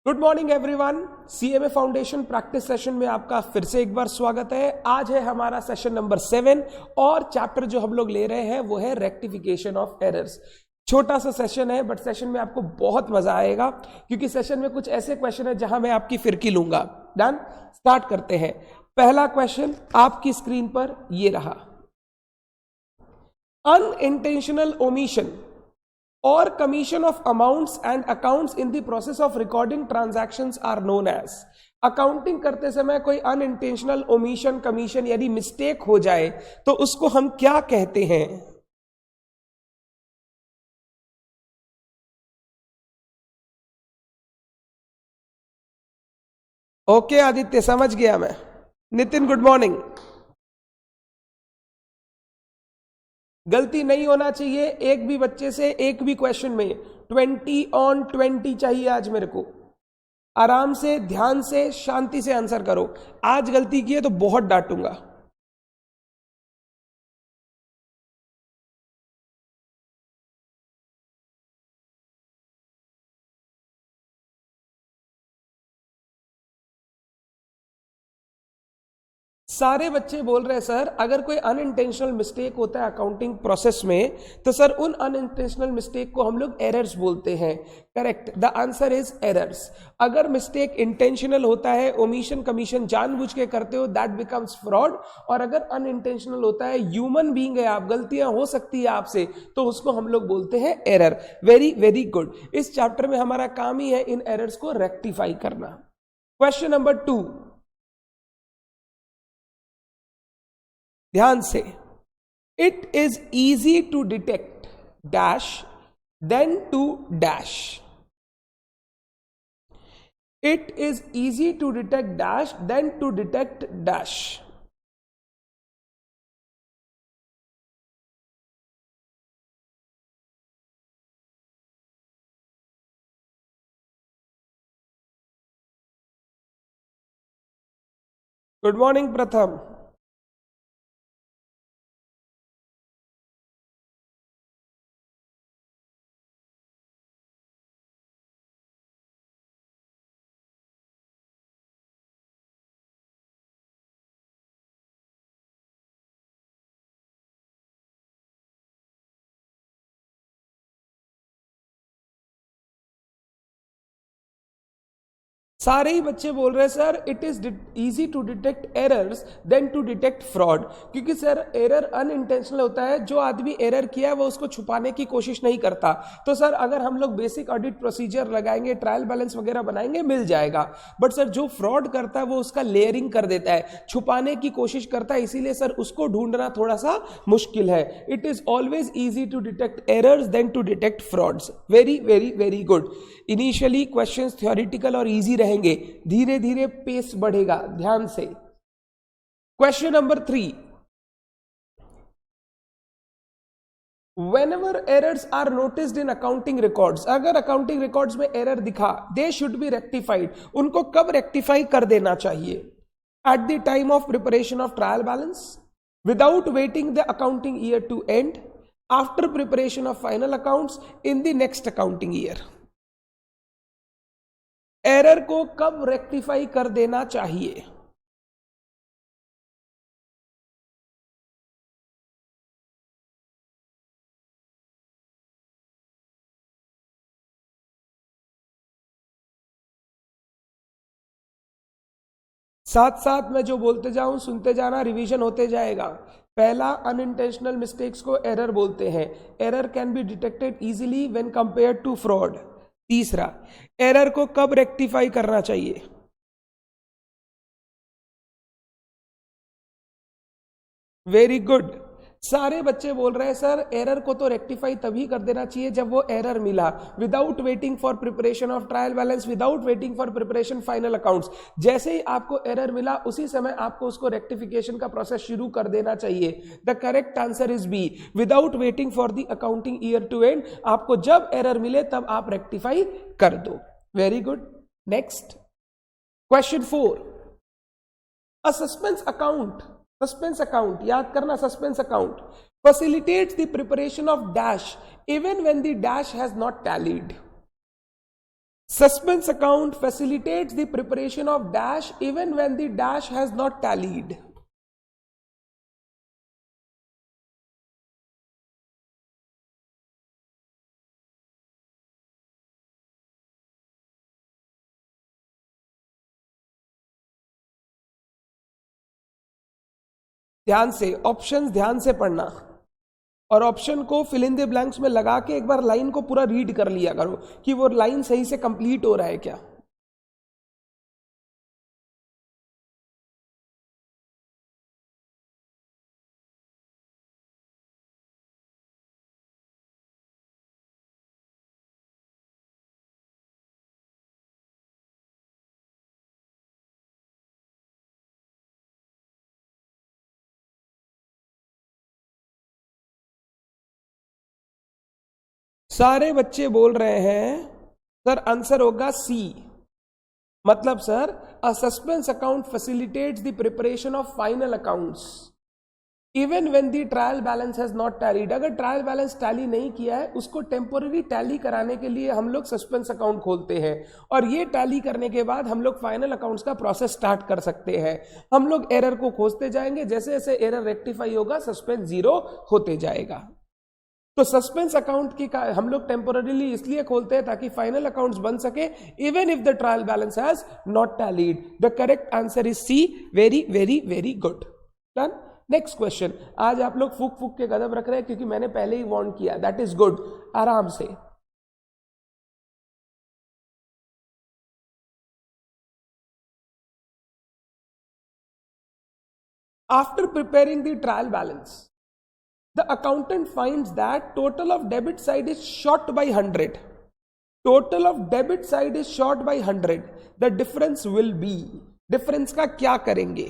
Good morning everyone. CMA foundation practice session में आपका फिर से एक बार स्वागत है। आज है हमारा सेशन नंबर 7 और चैप्टर जो हम लोग ले रहे हैं वो है रेक्टिफिकेशन ऑफ एरर्स। छोटा सा सेशन है बट सेशन में आपको बहुत मजा आएगा क्योंकि सेशन में कुछ ऐसे क्वेश्चन है जहां मैं आपकी फिरकी लूंगा। डन, स्टार्ट करते हैं। पहला क्वेश्चन आपकी स्क्रीन पर ये रहा। Unintentional omission or commission of amounts and accounts in the process of recording transactions are known as। Accounting करते समय कोई अनइंटेंशनल ओमिशन कमीशन यानी मिस्टेक हो जाए तो उसको हम क्या कहते हैं? ओके आदित्य, समझ गया मैं। Nitin good morning. गलती नहीं होना चाहिए एक भी बच्चे से एक भी क्वेश्चन में। 20 on 20 चाहिए आज मेरे को। आराम से, ध्यान से, शांति से आंसर करो। आज गलती की है तो बहुत डांटूंगा। सारे बच्चे बोल रहे हैं सर अगर कोई अनइंटेंशनल मिस्टेक होता है अकाउंटिंग प्रोसेस में तो सर उन अनइंटेंशनल मिस्टेक को हम लोग एरर्स बोलते हैं। Correct, the answer is errors. अगर मिस्टेक इंटेंशनल होता है, ओमिशन कमीशन जानबूझ के करते हो, दैट बिकम्स फ्रॉड। और अगर अनइंटेंशनल होता है, ह्यूमन बीइंग है आप, गलतियां हो सकती है आपसे, तो उसको हम लोग बोलते हैं एरर। Very very good. इस चैप्टर में हमारा काम ही है इन एरर्स को रेक्टिफाई करना। क्वेश्चन नंबर 2, ध्यान से। It is easy to detect dash than to dash. It is easy to detect dash than to detect dash. Good morning Pratham. सारे ही बच्चे बोल रहे हैं sir it is easy to detect errors than to detect fraud. क्योंकि sir error unintentional होता है, जो आदमी एरर किया है वो उसको छुपाने की कोशिश नहीं करता। तो सर अगर हम लोग बेसिक ऑडिट प्रोसीजर लगाएंगे, ट्रायल बैलेंस वगैरह बनाएंगे, मिल जाएगा। बट सर जो फ्रॉड करता है वो उसका लेयरिंग कर देता है, छुपाने की कोशिश करता है, इसीलिए सर उसको ढूंढना थोड़ा सा मुश्किल है। It is always easy to detect errors than to detect frauds. Very very very good. Initially questions theoretical और इजी रहेंगे, धीरे धीरे पेस बढ़ेगा। ध्यान से। Question number 3, whenever errors are noticed in accounting records, अगर अकाउंटिंग रिकॉर्ड्स में error दिखा, they should be rectified। उनको कब रेक्टिफाई कर देना चाहिए? at the time of preparation of trial balance, without waiting the accounting year to end, after preparation of final accounts, in the next accounting year। Error को कब rectify कर देना चाहिए? साथ साथ मैं जो बोलते जाऊं सुनते जाना, रिवीजन होते जाएगा। पहला, अनइंटेंशनल मिस्टेक्स को एरर बोलते हैं। Error can be detected easily when compared to fraud. तीसरा, एरर को कब रेक्टिफाई करना चाहिए? Very good. सारे बच्चे बोल रहे हैं सर एरर को तो रेक्टिफाई तभी कर देना चाहिए जब वो एरर मिला, without waiting for preparation of trial balance, without waiting for preparation final accounts. जैसे ही आपको एरर मिला उसी समय आपको उसको रेक्टिफिकेशन का प्रोसेस शुरू कर देना चाहिए। The correct answer is B, without waiting for the accounting year to end. आपको जब एरर मिले तब आप रेक्टिफाई कर दो। Very good. Next question 4, a suspense account, suspense account याद करना, suspense account facilitates the preparation of dash even when the dash has not tallied। Suspense account facilitates the preparation of dash even when the dash has not tallied. ध्यान से, options ध्यान से पढ़ना और option को fill in the blanks में लगा के एक बार लाइन को पूरा रीड कर लिया करो कि वो लाइन सही से कंप्लीट हो रहा है क्या। सारे बच्चे बोल रहे हैं सर आंसर होगा सी। मतलब sir a suspense account facilitates the preparation of final accounts even when the trial balance has not tallied. अगर ट्रायल बैलेंस टैली नहीं किया है उसको टेम्पोररी टैली कराने के लिए हम लोग सस्पेंस अकाउंट खोलते हैं और ये टैली करने के बाद हम लोग फाइनल अकाउंट्स का प्रोसेस स्टार्ट कर सकते हैं। हम लोग एरर को खोजते जाएंगे, जैसे जैसे एरर रेक्टिफाई होगा सस्पेंस जीरो होते जाएगा। तो सस्पेंस अकाउंट की हम लोग टेम्पोररीली इसलिए खोलते हैं ताकि फाइनल अकाउंट्स बन सके even if the trial balance has not tallied. The correct answer is C. Very very very good. Done. Next question. आज आप लोग फूक फूक के कदम रख रहे हैं क्योंकि मैंने पहले ही वार्न किया। That is good. आराम से। After preparing the trial balance the accountant finds that total of debit side is short by 100. Total of debit side is short by 100. The difference will be, difference का क्या करेंगे?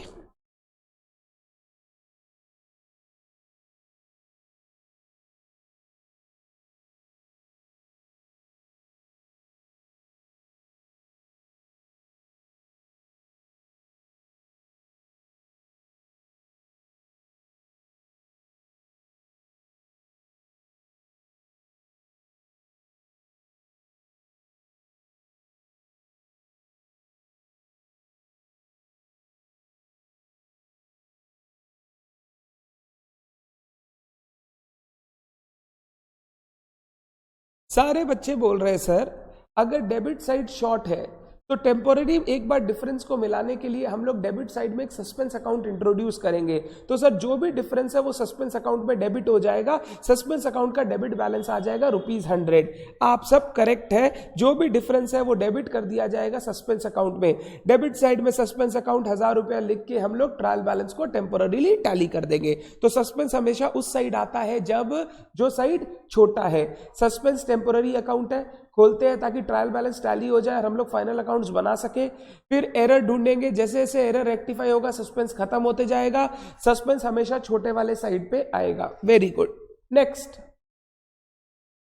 सारे बच्चे बोल रहे हैं सर अगर डेबिट साइड शॉर्ट है तो टेम्पोररी एक बार डिफरेंस को मिलाने के लिए हम लोग डेबिट साइड में एक सस्पेंस अकाउंट इंट्रोड्यूस करेंगे। तो सर जो भी डिफरेंस है वो सस्पेंस अकाउंट में डेबिट हो जाएगा। सस्पेंस अकाउंट का डेबिट बैलेंस आ जाएगा ₹100। आप सब करेक्ट है। जो भी डिफरेंस है वो डेबिट कर दिया जाएगा सस्पेंस अकाउंट में। डेबिट साइड में सस्पेंस अकाउंट ₹1000 लिख के हम लोग ट्रायल बैलेंस को टेम्पोररीली टैली कर देंगे। तो सस्पेंस हमेशा उस साइड आता है जब जो साइड छोटा है। सस्पेंस टेम्पोररी अकाउंट है, खोलते हैं ताकि ट्रायल बैलेंस टैली हो जाए और हम लोग फाइनल अकाउंट्स बना सके। फिर एरर ढूंढेंगे, जैसे जैसे एरर रेक्टिफाई होगा सस्पेंस खत्म होते जाएगा। सस्पेंस हमेशा छोटे वाले साइड पे आएगा। Very good. Next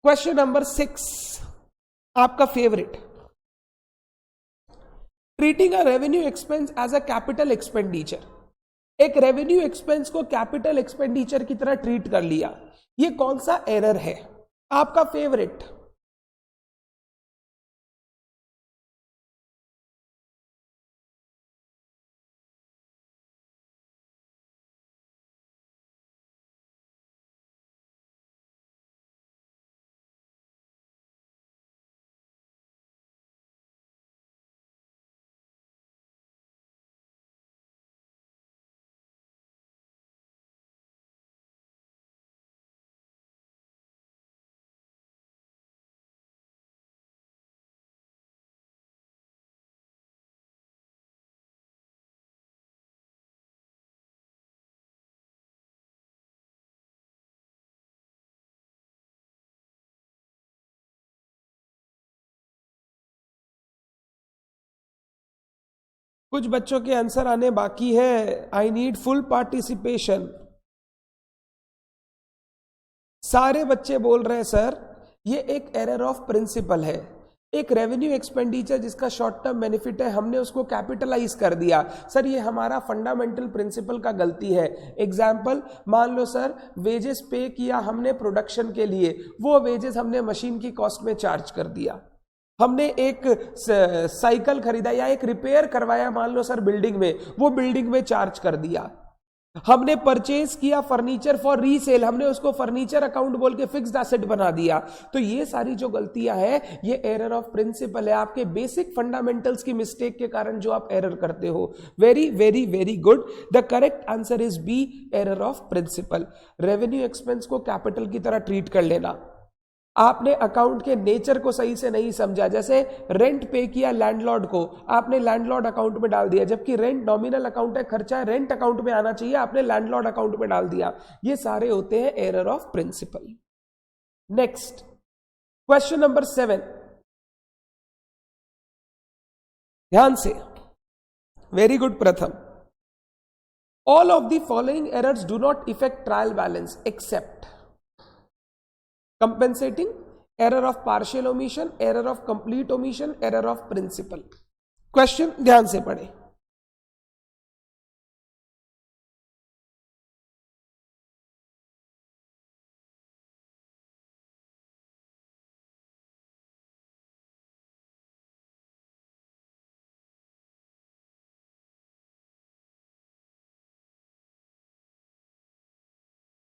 question number 6 आपका favourite. Treating a revenue expense as a capital expenditure. एक रेवेन्यू एक्सपेंस को कैपिटल एक्सपेंडिचर की तरह ट्रीट कर लिया। ये कौन सा एरर है आपका फेवरेट? कुछ बच्चों के आंसर आने बाकी है। I need full participation. सारे बच्चे बोल रहे हैं सर ये एक एरर ऑफ प्रिंसिपल है। एक रेवेन्यू एक्सपेंडिचर जिसका शॉर्ट टर्म बेनिफिट है हमने उसको कैपिटलाइज कर दिया। सर ये हमारा फंडामेंटल प्रिंसिपल का गलती है। एग्जाम्पल मान लो सर वेजेस पे किया हमने प्रोडक्शन के लिए, वो वेजेस हमने मशीन की कॉस्ट में चार्ज कर दिया। हमने एक साइकिल खरीदा या एक रिपेयर करवाया मान लो सर बिल्डिंग में, वो बिल्डिंग में चार्ज कर दिया। हमने परचेज किया फर्नीचर फॉर रीसेल, हमने उसको फर्नीचर अकाउंट बोल के फिक्स्ड एसेट बना दिया। तो ये सारी जो गलतियां हैं ये एरर ऑफ प्रिंसिपल है, आपके बेसिक फंडामेंटल्स की मिस्टेक के कारण जो आप एरर करते हो। Very very very good, the correct answer is B, error of principle. Revenue expense को कैपिटल की तरह ट्रीट कर लेना। आपने अकाउंट के नेचर को सही से नहीं समझा, जैसे रेंट पे किया लैंडलॉर्ड को, आपने लैंडलॉर्ड अकाउंट में डाल दिया, जबकि रेंट नॉमिनल अकाउंट है, खर्चा रेंट अकाउंट में आना चाहिए, आपने लैंडलॉर्ड अकाउंट में डाल दिया। ये सारे होते हैं error of principle. Next question number 7, ध्यान से, very good Pratham. All of the following errors do not effect trial balance except compensating, error of partial omission, error of complete omission, error of principal। Question ध्यान से पढ़े।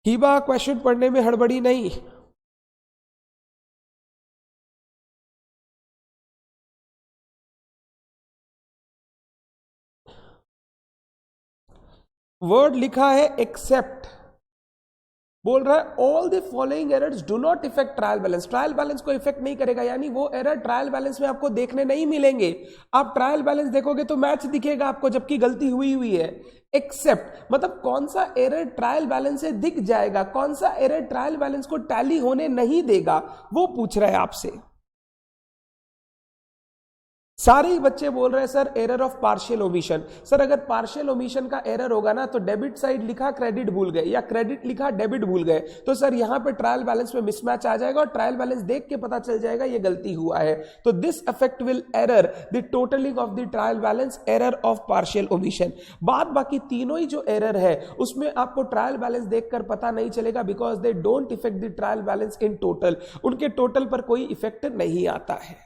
Hiba question पढ़ने में हड़बड़ी नहीं। Word लिखा है एक्सेप्ट, बोल रहा है all the following errors do not effect trial balance. Trial balance को इफेक्ट नहीं करेगा, यानी वो एरर ट्रायल बैलेंस में आपको देखने नहीं मिलेंगे। आप ट्रायल बैलेंस देखोगे तो मैच दिखेगा आपको, जबकि गलती हुई हुई है। एक्सेप्ट मतलब कौन सा एरर ट्रायल बैलेंस से दिख जाएगा, कौन सा एरर ट्रायल बैलेंस को टैली होने नहीं देगा, वो पूछ रहा है आपसे। सारे ही बच्चे बोल रहे हैं sir error of partial omission. Sir अगर पार्शियल ओमिशन का एरर होगा ना तो डेबिट साइड लिखा क्रेडिट भूल गए या क्रेडिट लिखा डेबिट भूल गए, तो सर यहां पे ट्रायल बैलेंस में मिसमैच आ जाएगा और ट्रायल बैलेंस देख के पता चल जाएगा ये गलती हुआ है। तो this affect will error the totalling of the trial balance, error of partial omission. बाद बाकी तीनों ही जो एरर है उसमें आपको ट्रायल बैलेंस देखकर पता नहीं चलेगा, because they don't effect the trial balance in total, उनके टोटल पर कोई इफेक्ट नहीं आता है।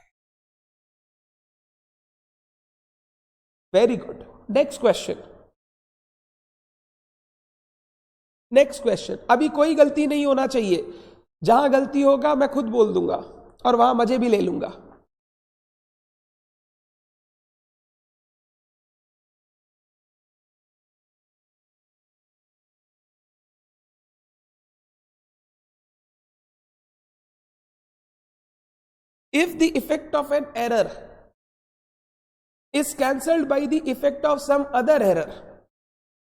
Very good. Next question, next question. अभी कोई गलती नहीं होना चाहिए, जहां गलती होगा मैं खुद बोल दूंगा और वहां मजे भी ले लूंगा। If the effect of an error is cancelled by the effect of some other error,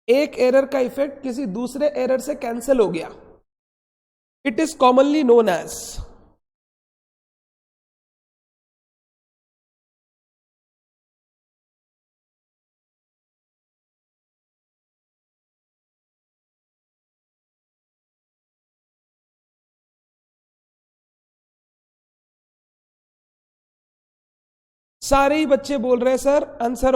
एक एरर का इफेक्ट किसी दूसरे एरर से कैंसिल हो गया, it is commonly known as सारे ही बच्चे बोल रहे हैं सर आंसर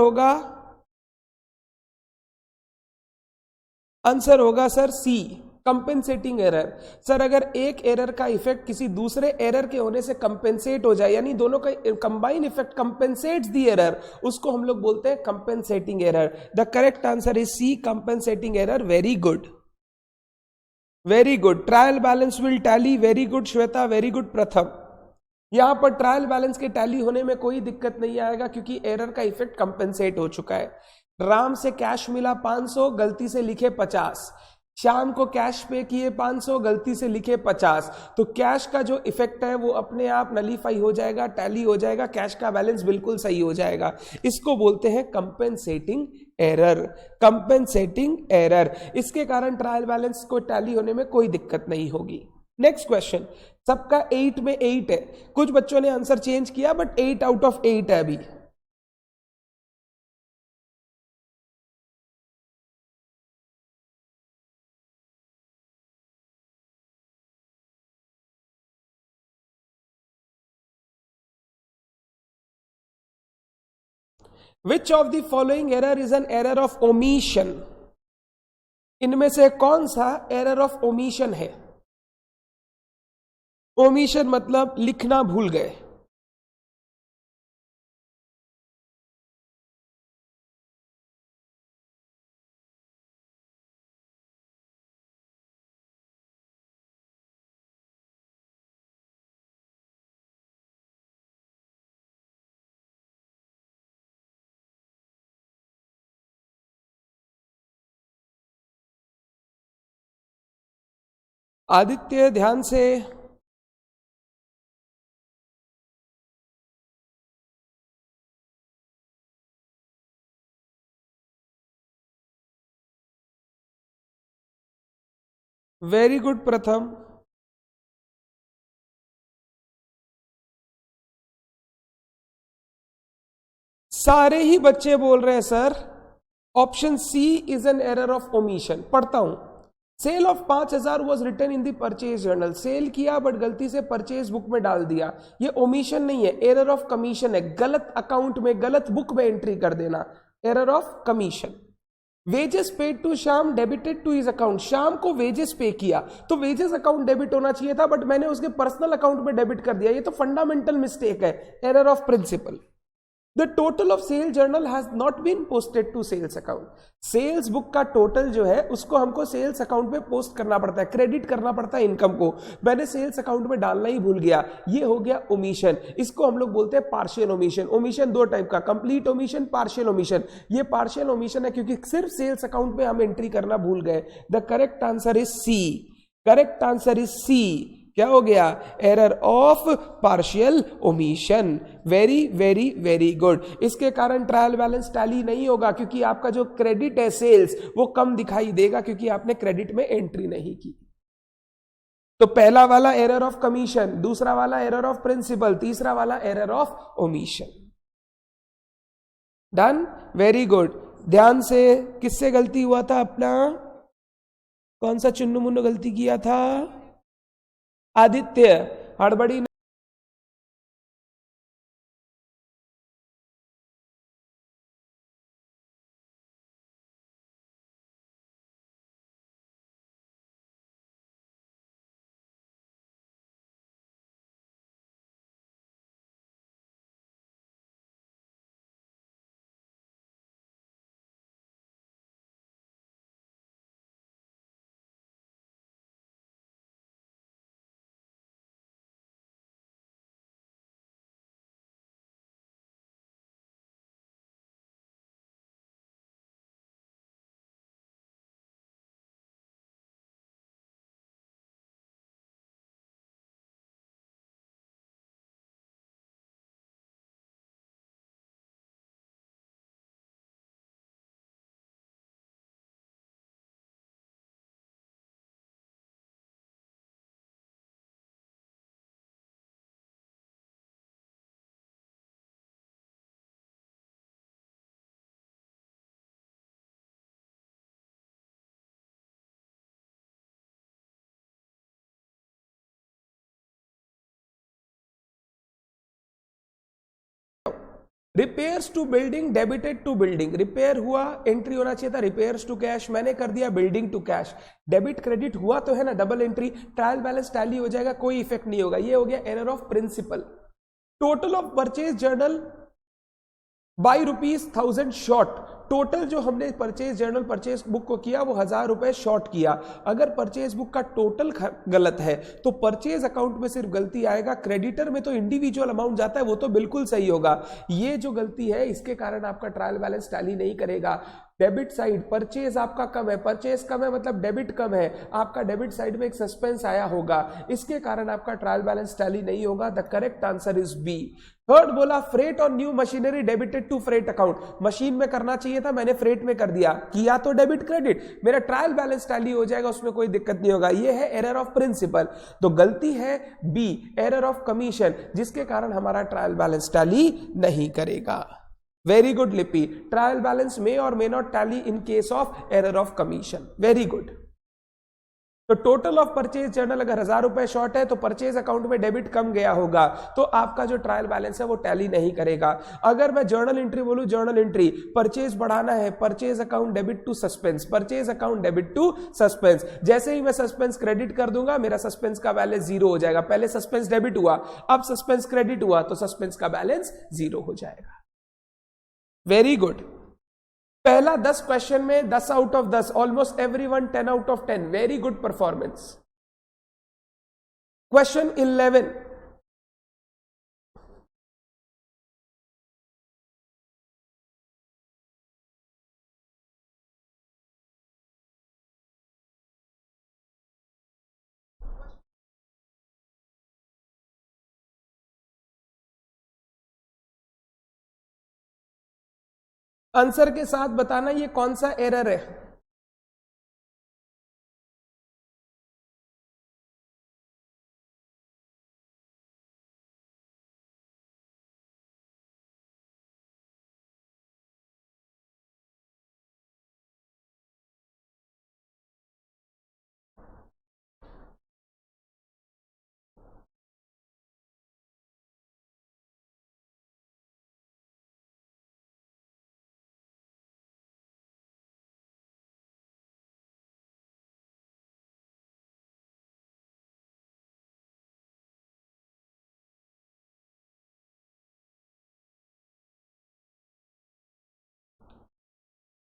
होगा sir C, compensating error. Sir अगर एक एरर का इफेक्ट किसी दूसरे एरर के होने से कंपेंसेट हो जाए, यानी दोनों का combine effect compensates the error, उसको हम लोग बोलते हैं compensating error. The correct answer is C, compensating error. Very good, very good. Trial balance will tally, very good Shweta, very good Pratham. यहां पर ट्रायल बैलेंस के टैली होने में कोई दिक्कत नहीं आएगा क्योंकि एरर का इफेक्ट कंपेंसेट हो चुका है। राम से कैश मिला 500, गलती से लिखे 50। श्याम को कैश पे किए 500, गलती से लिखे 50। तो कैश का जो इफेक्ट है वो अपने आप नलीफाई हो जाएगा, टैली हो जाएगा, कैश का बैलेंस बिल्कुल सही हो जाएगा। इसको बोलते हैं कंपेंसेटिंग एरर, कंपेंसेटिंग एरर। इसके कारण ट्रायल बैलेंस को टैली होने में कोई दिक्कत नहीं होगी। नेक्स्ट क्वेश्चन, सबका 8 में 8 है, कुछ बच्चों ने आंसर चेंज किया बट 8 आउट ऑफ 8 है अभी। Which of the following error is an error of omission? इनमें से कौन सा एरर ऑफ ओमिशन है? ओमिशन मतलब लिखना भूल गए। आदित्य ध्यान से। वेरी गुड प्रथम। सारे ही बच्चे बोल रहे हैं sir option C is an error of omission. पढ़ता हूं। Sale of 5,000 was return in the purchase journal. Sale किया बट गलती से परचेज बुक में डाल दिया। ये ओमिशन नहीं है, एरर ऑफ कमीशन है। गलत अकाउंट में, गलत बुक में एंट्री कर देना, error of commission. Wages paid to Shyam debited to his account. Shyam को वेजेस पे किया तो वेजेस अकाउंट डेबिट होना चाहिए था, बट मैंने उसके पर्सनल अकाउंट में डेबिट कर दिया। ये तो फंडामेंटल मिस्टेक है, error of principle. The total of sale journal has not been posted to sales account. Sales book का टोटल जो है उसको हमको सेल्स अकाउंट में पोस्ट करना पड़ता है, क्रेडिट करना पड़ता है इनकम को। मैंने सेल्स अकाउंट में डालना ही भूल गया, ये हो गया ओमिशन। इसको हम लोग बोलते हैं पार्शियल ओमिशन। ओमिशन दो टाइप का, कंप्लीट ओमिशन, पार्शियल ओमिशन। ये पार्शियल ओमिशन है क्योंकि सिर्फ सेल्स अकाउंट में हम एंट्री करना भूल गए। The correct answer is C. Correct answer is C. क्या हो गया? Error of partial omission. Very very very good. इसके कारण ट्रायल बैलेंस टैली नहीं होगा क्योंकि आपका जो क्रेडिट है सेल्स वो कम दिखाई देगा क्योंकि आपने क्रेडिट में एंट्री नहीं की। तो पहला वाला एरर ऑफ कमीशन, दूसरा वाला एरर ऑफ प्रिंसिपल, तीसरा वाला error of omission. Done, very good. ध्यान से, किससे गलती हुआ था अपना? कौन सा चुन्नू मुन्नू गलती किया था? आदित्य। हड़बड़ी repairs to building debited to building. Repair हुआ, एंट्री होना चाहिए था रिपेयर्स टू कैश, मैंने कर दिया building to cash. Debit credit हुआ तो है ना, double entry, trial balance tally हो जाएगा, कोई इफेक्ट नहीं होगा। ये हो गया error of principle. Total of purchase journal by ₹1,000 short. Total जो हमने परचेज जर्नल परचेज बुक को किया वो 1,000 रुपए शॉर्ट किया। अगर परचेज बुक का टोटल गलत है तो परचेज अकाउंट में सिर्फ गलती आएगा, क्रेडिटर में तो इंडिविजुअल अमाउंट जाता है, वो तो बिल्कुल सही होगा। ये जो गलती है इसके कारण आपका ट्रायल बैलेंस टैली नहीं करेगा। डेबिट साइड परचेज आपका कम है, परचेज कम है मतलब डेबिट कम है, आपका डेबिट साइड में एक सस्पेंस आया होगा, इसके कारण आपका ट्रायल बैलेंस टैली नहीं होगा। The correct answer is B. Third बोला फ्रेट और new machinery debited to freight account. Machine में करना चाहिए था, मैंने फ्रेट में कर दिया, किया तो डेबिट क्रेडिट, मेरा ट्रायल बैलेंस टैली हो जाएगा, उसमें कोई दिक्कत नहीं होगा। ये है एरर ऑफ प्रिंसिपल। तो गलती है बी, एरर ऑफ कमीशन, जिसके कारण हमारा ट्रायल बैलेंस टैली नहीं करेगा। वेरी गुड लिपि। ट्रायल बैलेंस मे और may not tally in case of error of commission. Very good. तो टोटल ऑफ परचेज जर्नल अगर 1,000 रुपए शॉर्ट है तो परचेज अकाउंट में डेबिट कम गया होगा, तो आपका जो ट्रायल बैलेंस है वो टैली नहीं करेगा। अगर मैं जर्नल एंट्री बोलूं, जर्नल एंट्री परचेज बढ़ाना है, purchase account debit to suspense, purchase account debit to suspense, जैसे ही मैं सस्पेंस क्रेडिट कर दूंगा मेरा सस्पेंस का बैलेंस जीरो हो जाएगा। पहले सस्पेंस डेबिट हुआ, अब सस्पेंस क्रेडिट हुआ तो सस्पेंस का बैलेंस जीरो हो जाएगा। Very good. पहला 10 क्वेश्चन में 10 out of 10, almost everyone 10 out of 10। Very good performance. Question 11। Answer के साथ बताना ये कौन सा एरर है।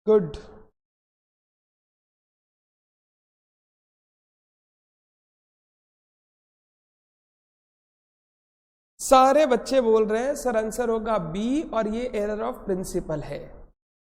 गुड। सारे बच्चे बोल रहे हैं सर आंसर होगा बी, और ये एरर ऑफ प्रिंसिपल है।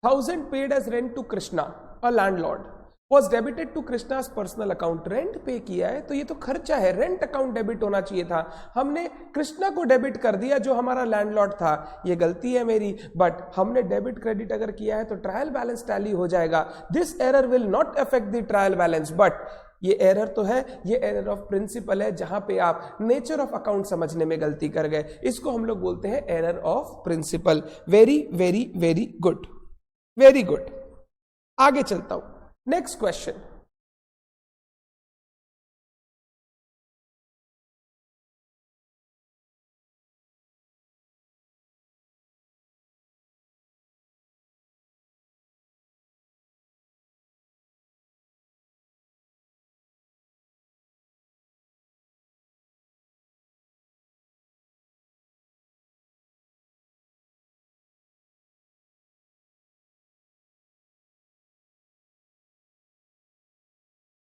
1000 paid as rent to Krishna, a landlord was debited to Krishna's personal account. Rent pay किया है तो ये तो खर्चा है, रेंट अकाउंट डेबिट होना चाहिए था, हमने कृष्णा को डेबिट कर दिया जो हमारा लैंडलॉर्ड था। ये गलती है मेरी, बट हमने डेबिट क्रेडिट अगर किया है तो ट्रायल बैलेंस टैली हो जाएगा। This error will not affect the trial balance, but ये एरर तो है, ये एरर ऑफ प्रिंसिपल है, जहां पे आप नेचर ऑफ अकाउंट समझने में गलती कर गए। इसको हम लोग बोलते हैं error of principle. Very very very good, very good. आगे चलता हूं, नेक्स्ट क्वेश्चन।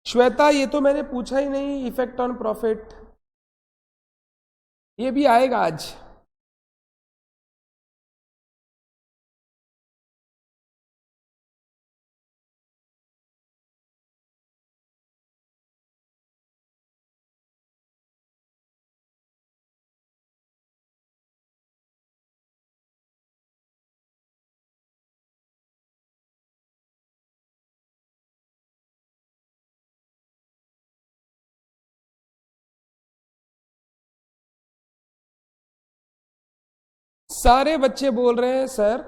श्वेता ये तो मैंने पूछा ही नहीं, इफेक्ट ऑन प्रॉफिट, ये भी आएगा आज। सारे बच्चे बोल रहे हैं सर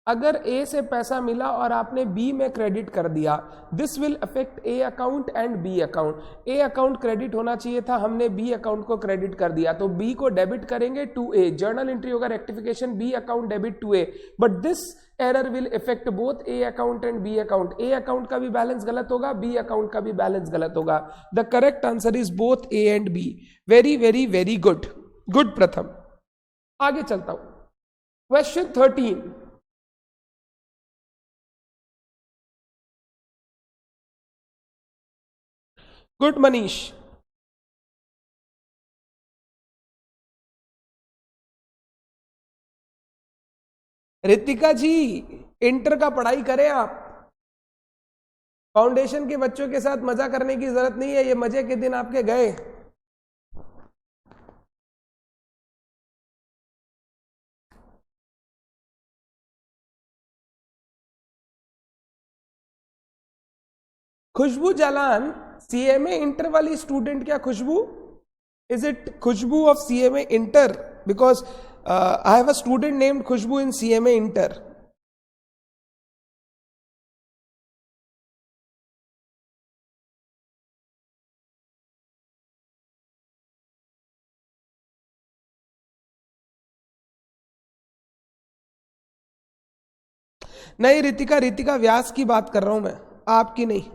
अगर ए से पैसा मिला और आपने बी में क्रेडिट कर दिया, this will affect A account and B account. A account credit होना चाहिए था, हमने बी अकाउंट को क्रेडिट कर दिया, तो बी को डेबिट करेंगे टू ए, जर्नल एंट्री होगा rectification B account debit to A, but this error will effect both A account and B account. A account का भी बैलेंस गलत होगा, बी अकाउंट का भी बैलेंस गलत होगा। The correct answer is both A and B. Very very very good, good Pratham. आगे चलता हूं, question 13। Good Manish. Ritika ji inter का पढ़ाई करें आप, फाउंडेशन के बच्चों के साथ मजा करने की जरूरत नहीं है, ये मजे के दिन आपके गए। खुशबू जालान सीएमए इंटर वाली स्टूडेंट, क्या Khushboo? Is it Khushboo of CMA inter? Because I have a student named Khushboo in CMA inter. नहीं रितिका, रितिका व्यास की बात कर रहा हूं मैं, आपकी नहीं।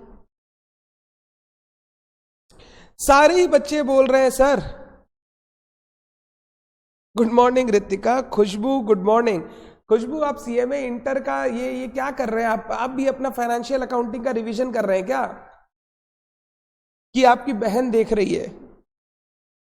सारे ही बच्चे बोल रहे हैं sir. Good morning Ritika. Khushboo good morning. Khushboo आप सीएमए इंटर का ये क्या कर रहे हैं आप भी अपना फाइनेंशियल अकाउंटिंग का रिवीजन कर रहे हैं क्या, कि आपकी बहन देख रही है?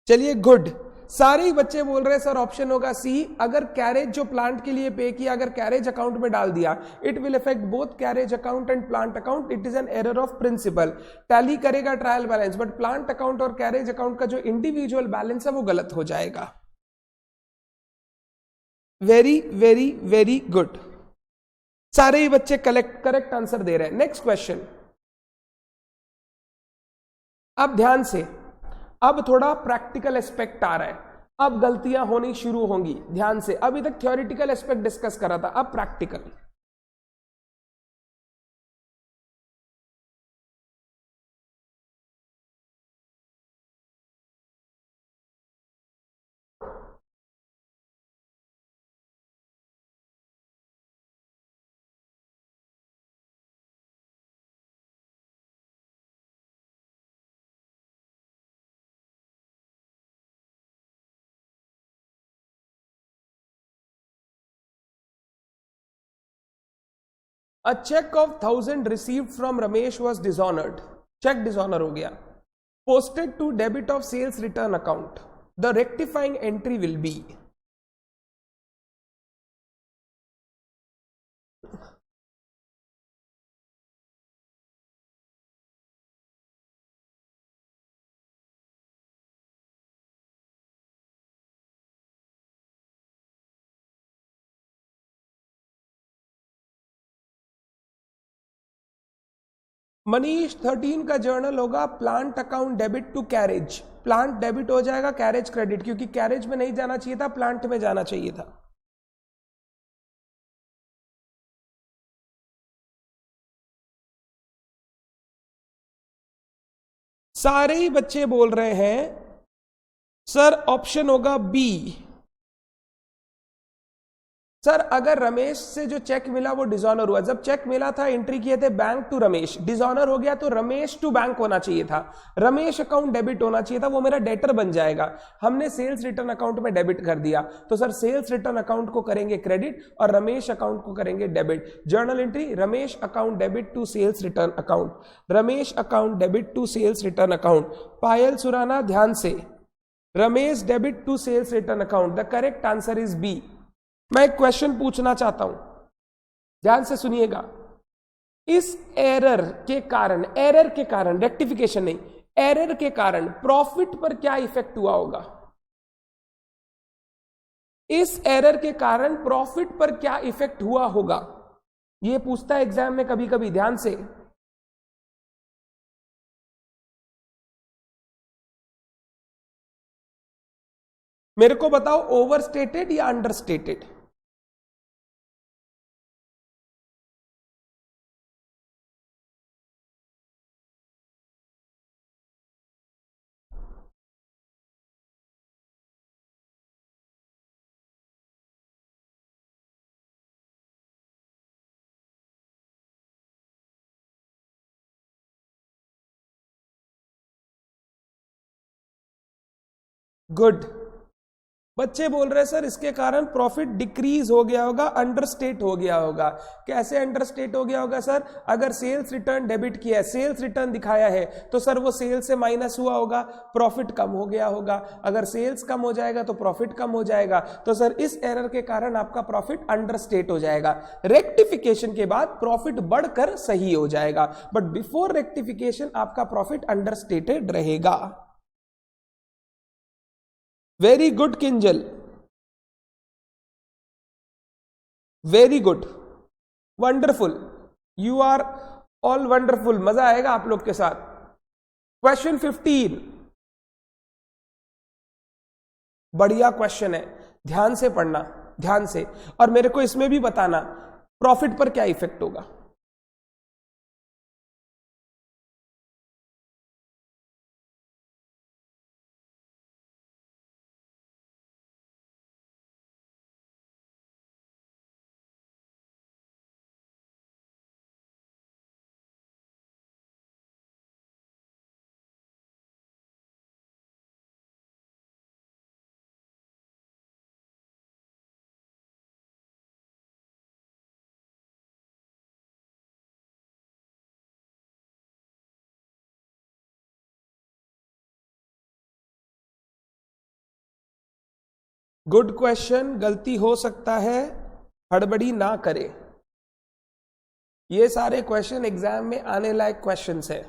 चलिए गुड। सारे ही बच्चे बोल रहे हैं सर ऑप्शन होगा सी, अगर कैरेज जो प्लांट के लिए पे किया अगर कैरेज अकाउंट में डाल दिया, it will effect both carriage account and plant account, it is an error of principle. Tally करेगा trial balance, but plant account और कैरेज अकाउंट का जो इंडिविजुअल बैलेंस है वो गलत हो जाएगा। Very very very good. सारे ही बच्चे करेक्ट आंसर दे रहे हैं। नेक्स्ट क्वेश्चन, अब ध्यान से, अब थोड़ा प्रैक्टिकल एस्पेक्ट आ रहा है, अब गलतियां होनी शुरू होंगी। ध्यान से, अभी तक थ्योरेटिकल एस्पेक्ट डिस्कस करा था, अब practical. A check of 1,000 received from Ramesh was dishonored. Check dishonor हो गया. Posted to debit of sales return account. The rectifying entry will be. Manish 13 का जर्नल होगा plant account debit to carriage. Plant debit हो जाएगा, carriage credit, क्योंकि carriage में नहीं जाना चाहिए था, प्लांट में जाना चाहिए था। सारे ही बच्चे बोल रहे हैं सर ऑप्शन होगा बी। सर अगर रमेश से जो चेक मिला वो डिसऑनर हुआ, जब चेक मिला था एंट्री किए थे बैंक टू रमेश, डिसऑनर हो गया तो रमेश टू बैंक होना चाहिए था, रमेश अकाउंट डेबिट होना चाहिए था, वो मेरा डेटर बन जाएगा। हमने सेल्स रिटर्न अकाउंट में डेबिट कर दिया, तो सर सेल्स रिटर्न अकाउंट को करेंगे क्रेडिट और रमेश अकाउंट को करेंगे debit. Journal entry Ramesh account debit to sales return account, Ramesh account debit to sales return account. Payal Surana ध्यान से, Ramesh debit to sales return account, the correct answer is B. मैं एक question पूछना चाहता हूं, ध्यान से सुनिएगा। इस एरर के कारण रेक्टिफिकेशन नहीं, एरर के कारण प्रॉफिट पर क्या इफेक्ट हुआ होगा? इस एरर के कारण प्रॉफिट पर क्या इफेक्ट हुआ होगा, यह पूछता है एग्जाम में कभी कभी। ध्यान से, मेरे को बताओ ओवर स्टेटेड या अंडर स्टेटेड? गुड। बच्चे बोल रहे हैं सर इसके कारण प्रॉफिट डिक्रीज हो गया होगा, अंडरस्टेट हो गया होगा। कैसे अंडरस्टेट हो गया होगा सर? अगर सेल्स रिटर्न डेबिट किया है, सेल्स रिटर्न दिखाया है, तो सर वो सेल्स से माइनस हुआ होगा, प्रॉफिट कम हो गया होगा। अगर सेल्स कम हो जाएगा तो प्रॉफिट कम हो जाएगा, तो सर इस एरर के कारण आपका प्रॉफिट अंडरस्टेट हो जाएगा। रेक्टिफिकेशन के बाद प्रॉफिट बढ़कर सही हो जाएगा, बट बिफोर रेक्टिफिकेशन आपका प्रॉफिट अंडरस्टेटेड रहेगा। Very good Kinjal, very good, wonderful, you are all wonderful. मजा आएगा आप लोग के साथ। क्वेश्चन 15, बढ़िया क्वेश्चन है, ध्यान से पढ़ना, ध्यान से, और मेरे को इसमें भी बताना प्रॉफिट पर क्या इफेक्ट होगा। गुड क्वेश्चन, गलती हो सकता है, हड़बड़ी ना करें। ये सारे क्वेश्चन एग्जाम में आने लायक क्वेश्चंस है।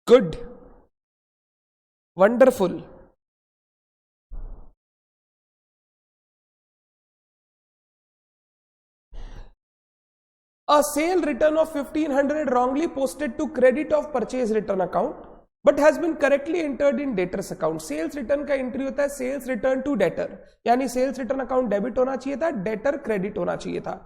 Good, wonderful. A sale return of 1500 wrongly posted to credit of purchase return account but has been correctly entered in debtors account. Sales return का एंट्री होता है sales return to debtor, यानी sales return account debit होना चाहिए था, debtor credit होना चाहिए था।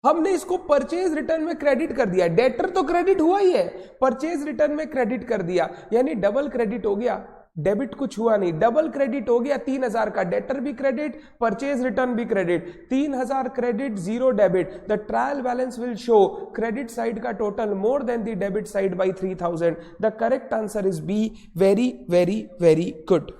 हमने इसको परचेज रिटर्न में क्रेडिट कर दिया। डेटर तो क्रेडिट हुआ ही है, परचेज रिटर्न में क्रेडिट कर दिया, यानी डबल क्रेडिट हो गया। डेबिट कुछ हुआ नहीं, डबल क्रेडिट हो गया। 3000 का डेटर भी क्रेडिट, परचेज रिटर्न भी credit. 3000 credit, 0 debit. The trial balance will show credit side का total more than the debit side by 3000। The correct answer is B. Very very very good.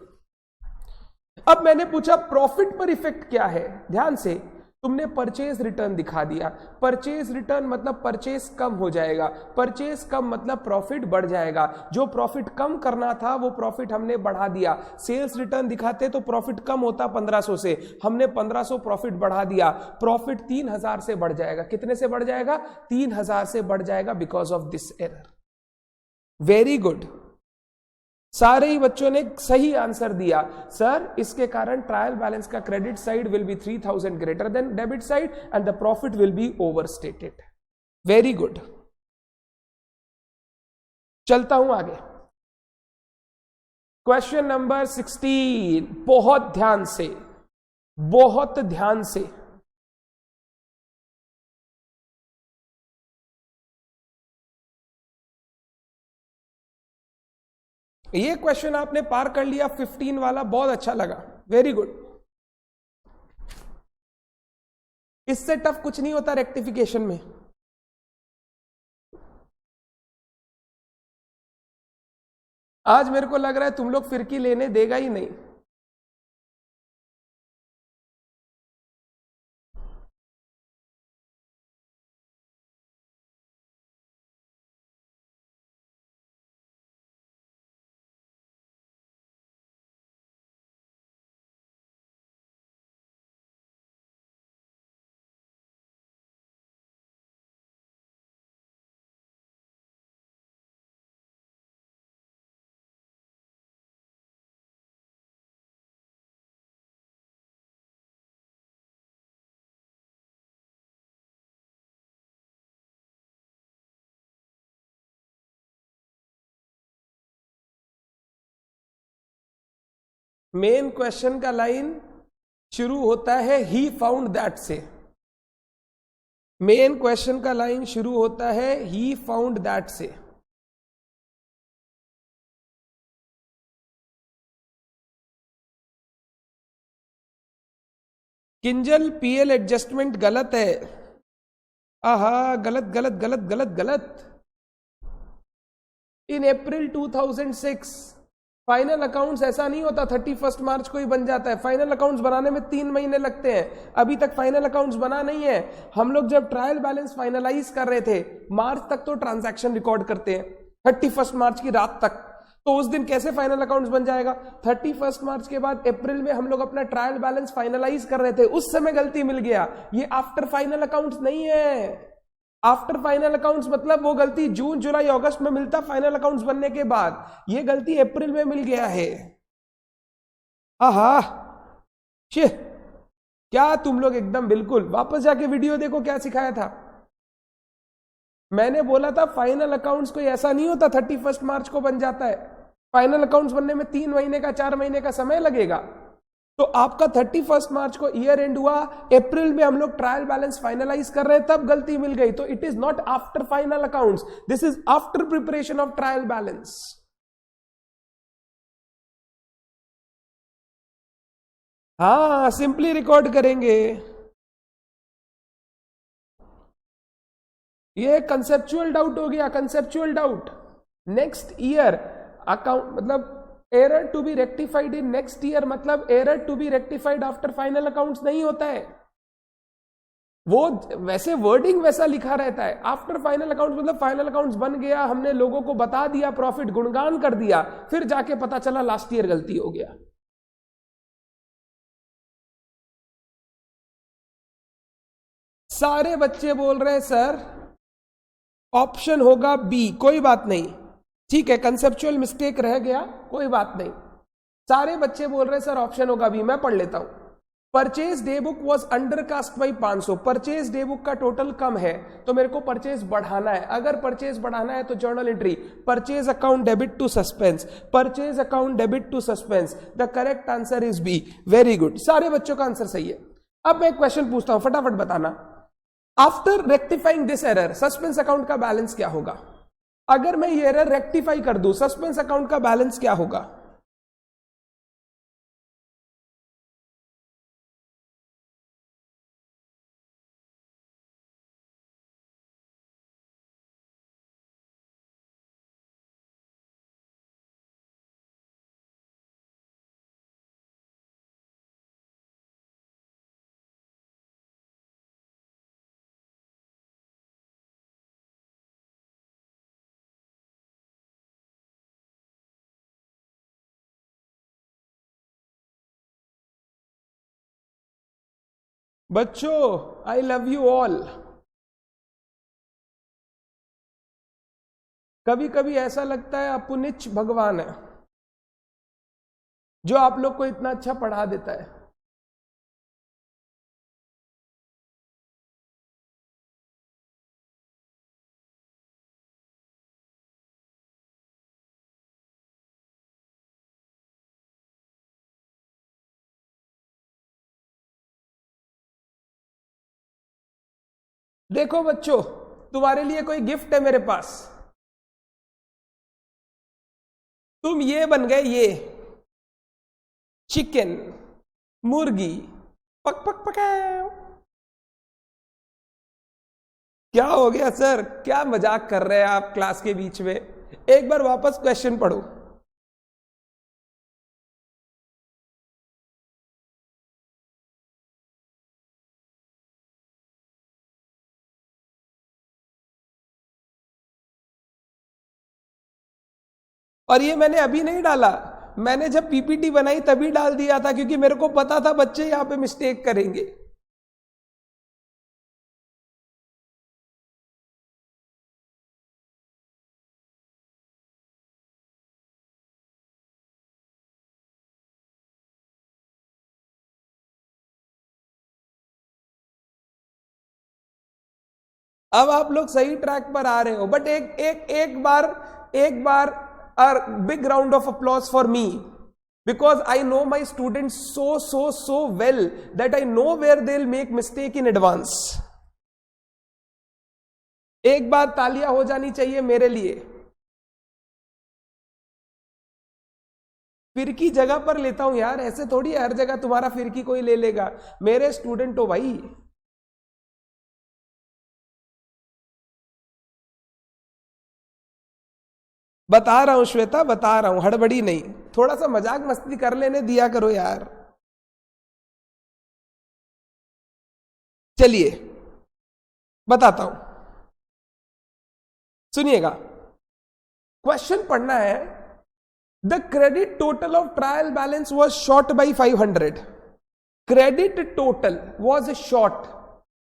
अब मैंने पूछा profit पर effect क्या है। ध्यान से, तुमने परचेज रिटर्न दिखा दिया। परचेज रिटर्न मतलब परचेज कम हो जाएगा, परचेज कम मतलब प्रॉफिट बढ़ जाएगा। जो प्रॉफिट कम करना था वो प्रॉफिट हमने बढ़ा दिया। सेल्स रिटर्न दिखाते तो प्रॉफिट कम होता 1500 से, हमने 1500 प्रॉफिट बढ़ा दिया। प्रॉफिट 3000 से बढ़ जाएगा। कितने से बढ़ जाएगा? 3000 से बढ़ जाएगा because of this error. Very good, सारे ही बच्चों ने सही आंसर दिया। सर, इसके कारण ट्रायल बैलेंस का credit side will be 3000 greater than debit side and the profit will be overstated. Very good. चलता हूं आगे। क्वेश्चन नंबर 16, बहुत ध्यान से, बहुत ध्यान से। ये क्वेश्चन आपने पार कर लिया 15 वाला, बहुत अच्छा लगा। Very good. इससे टफ कुछ नहीं होता रेक्टिफिकेशन में। आज मेरे को लग रहा है तुम लोग फिरकी लेने देगा ही नहीं। मेन क्वेश्चन का लाइन शुरू होता है ही फाउंड दैट से। मेन क्वेश्चन का लाइन शुरू होता है ही फाउंड दैट से। किंजल, पीएल एडजस्टमेंट गलत है। आहा, गलत गलत गलत गलत गलत। इन अप्रैल 2006 फाइनल अकाउंट्स ऐसा नहीं होता 31 मार्च को ही बन जाता है। फाइनल अकाउंट्स बनाने में 3 महीने लगते हैं। अभी तक फाइनल अकाउंट्स बना नहीं है। हम लोग जब ट्रायल बैलेंस फाइनलाइज कर रहे थे, मार्च तक तो ट्रांजैक्शन रिकॉर्ड करते हैं, 31 मार्च की रात तक। तो उस दिन कैसे फाइनल अकाउंट्स बन जाएगा? 31 मार्च के बाद अप्रैल में हम लोग अपना ट्रायल बैलेंस फाइनलाइज कर रहे थे, उस समय गलती मिल गया। ये आफ्टर फाइनल अकाउंट्स नहीं है। आफ्टर फाइनल अकाउंट्स मतलब वो गलती जून जुलाई अगस्त में मिलता फाइनल अकाउंट्स बनने के बाद। ये गलती अप्रैल में मिल गया है। आहा, क्या तुम लोग एकदम बिल्कुल। वापस जाके वीडियो देखो क्या सिखाया था। मैंने बोला था फाइनल अकाउंट्स कोई ऐसा नहीं होता 31 मार्च को बन जाता है। फाइनल अकाउंट्स बनने में 3 महीने का 4 महीने का समय लगेगा। तो आपका 31 मार्च को ईयर एंड हुआ, अप्रैल में हम लोग ट्रायल बैलेंस फाइनलाइज कर रहे हैं, तब गलती मिल गई। तो it is not after final accounts, this is after preparation of trial balance. हाँ, सिंपली रिकॉर्ड करेंगे। ये कंसेप्चुअल डाउट हो गया, conceptual doubt. Next year account मतलब error to be rectified in next year, मतलब error to be rectified after final accounts नहीं होता है। वो वैसे वर्डिंग वैसा लिखा रहता है। आफ्टर फाइनल अकाउंट्स मतलब फाइनल अकाउंट्स बन गया, हमने लोगों को बता दिया, प्रॉफिट गुणगान कर दिया, फिर जाके पता चला लास्ट ईयर गलती हो गया। सारे बच्चे बोल रहे हैं सर ऑप्शन होगा बी। कोई बात नहीं, ठीक है, कंसेप्चुअल मिस्टेक रह गया, कोई बात नहीं। सारे बच्चे बोल रहे सर ऑप्शन होगा भी, मैं पढ़ लेता हूं। Purchase day book was undercast by 500। Purchase day book का टोटल कम है तो मेरे को परचेज बढ़ाना है। अगर परचेज बढ़ाना है तो journal entry purchase account debit to suspense, purchase account debit to suspense. The correct answer is B. Very good, सारे बच्चों का आंसर सही है। अब मैं एक क्वेश्चन पूछता हूं, फटाफट बताना। After rectifying this error suspense account का बैलेंस क्या होगा? अगर मैं ये एरर रेक्टिफाई कर दूं, सस्पेंस अकाउंट का बैलेंस क्या होगा? बच्चों आई लव यू ऑल। कभी कभी ऐसा लगता है अपुनिच भगवान है जो आप लोग को इतना अच्छा पढ़ा देता है। देखो बच्चों, तुम्हारे लिए कोई गिफ्ट है मेरे पास। तुम ये बन गए, ये चिकन, मुर्गी, पक पक पकाओ। क्या हो गया सर, क्या मजाक कर रहे हैं आप क्लास के बीच में? एक बार वापस क्वेश्चन पढ़ो। और ये मैंने अभी नहीं डाला, मैंने जब पीपीटी बनाई तभी डाल दिया था, क्योंकि मेरे को पता था बच्चे यहां पे मिस्टेक करेंगे। अब आप लोग सही ट्रैक पर आ रहे हो, बट एक बार a big round of applause for me, because I know my students so well that I know where they'll make mistake in advance. एक बार तालियां हो जानी चाहिए मेरे लिए। फिरकी जगह पर लेता हूं यार, ऐसे थोड़ी हर जगह तुम्हारा फिरकी कोई ले लेगा। मेरे स्टूडेंट हो भाई। बता रहा हूं श्वेता, बता रहा हूं, हड़बड़ी नहीं। थोड़ा सा मजाक मस्ती कर लेने दिया करो यार। चलिए बताता हूं, सुनिएगा। क्वेश्चन पढ़ना है। The credit total of trial balance was short by 500। Credit total was short,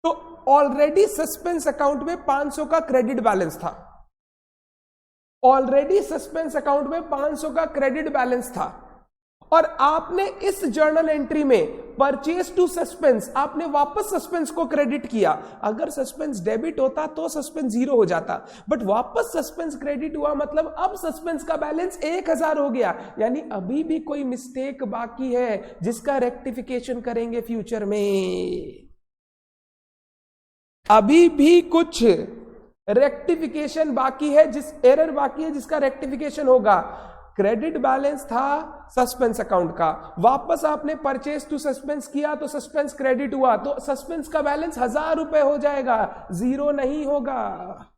तो ऑलरेडी सस्पेंस अकाउंट में 500 का क्रेडिट बैलेंस था। ऑलरेडी सस्पेंस अकाउंट में 500 का क्रेडिट बैलेंस था, और आपने इस जर्नल एंट्री में परचेज टू सस्पेंस, आपने वापस सस्पेंस को क्रेडिट किया। अगर सस्पेंस डेबिट होता तो सस्पेंस 0 हो जाता, बट वापस सस्पेंस क्रेडिट हुआ, मतलब अब सस्पेंस का बैलेंस 1000 हो गया। यानी अभी भी कोई मिस्टेक बाकी है जिसका रेक्टिफिकेशन करेंगे फ्यूचर में। अभी भी कुछ रेक्टिफिकेशन बाकी है, जिस एरर बाकी है जिसका रेक्टिफिकेशन होगा। क्रेडिट बैलेंस था सस्पेंस अकाउंट का, वापस आपने परचेज टू सस्पेंस किया तो सस्पेंस क्रेडिट हुआ, तो सस्पेंस का बैलेंस 1000 रुपए हो जाएगा, 0 नहीं होगा।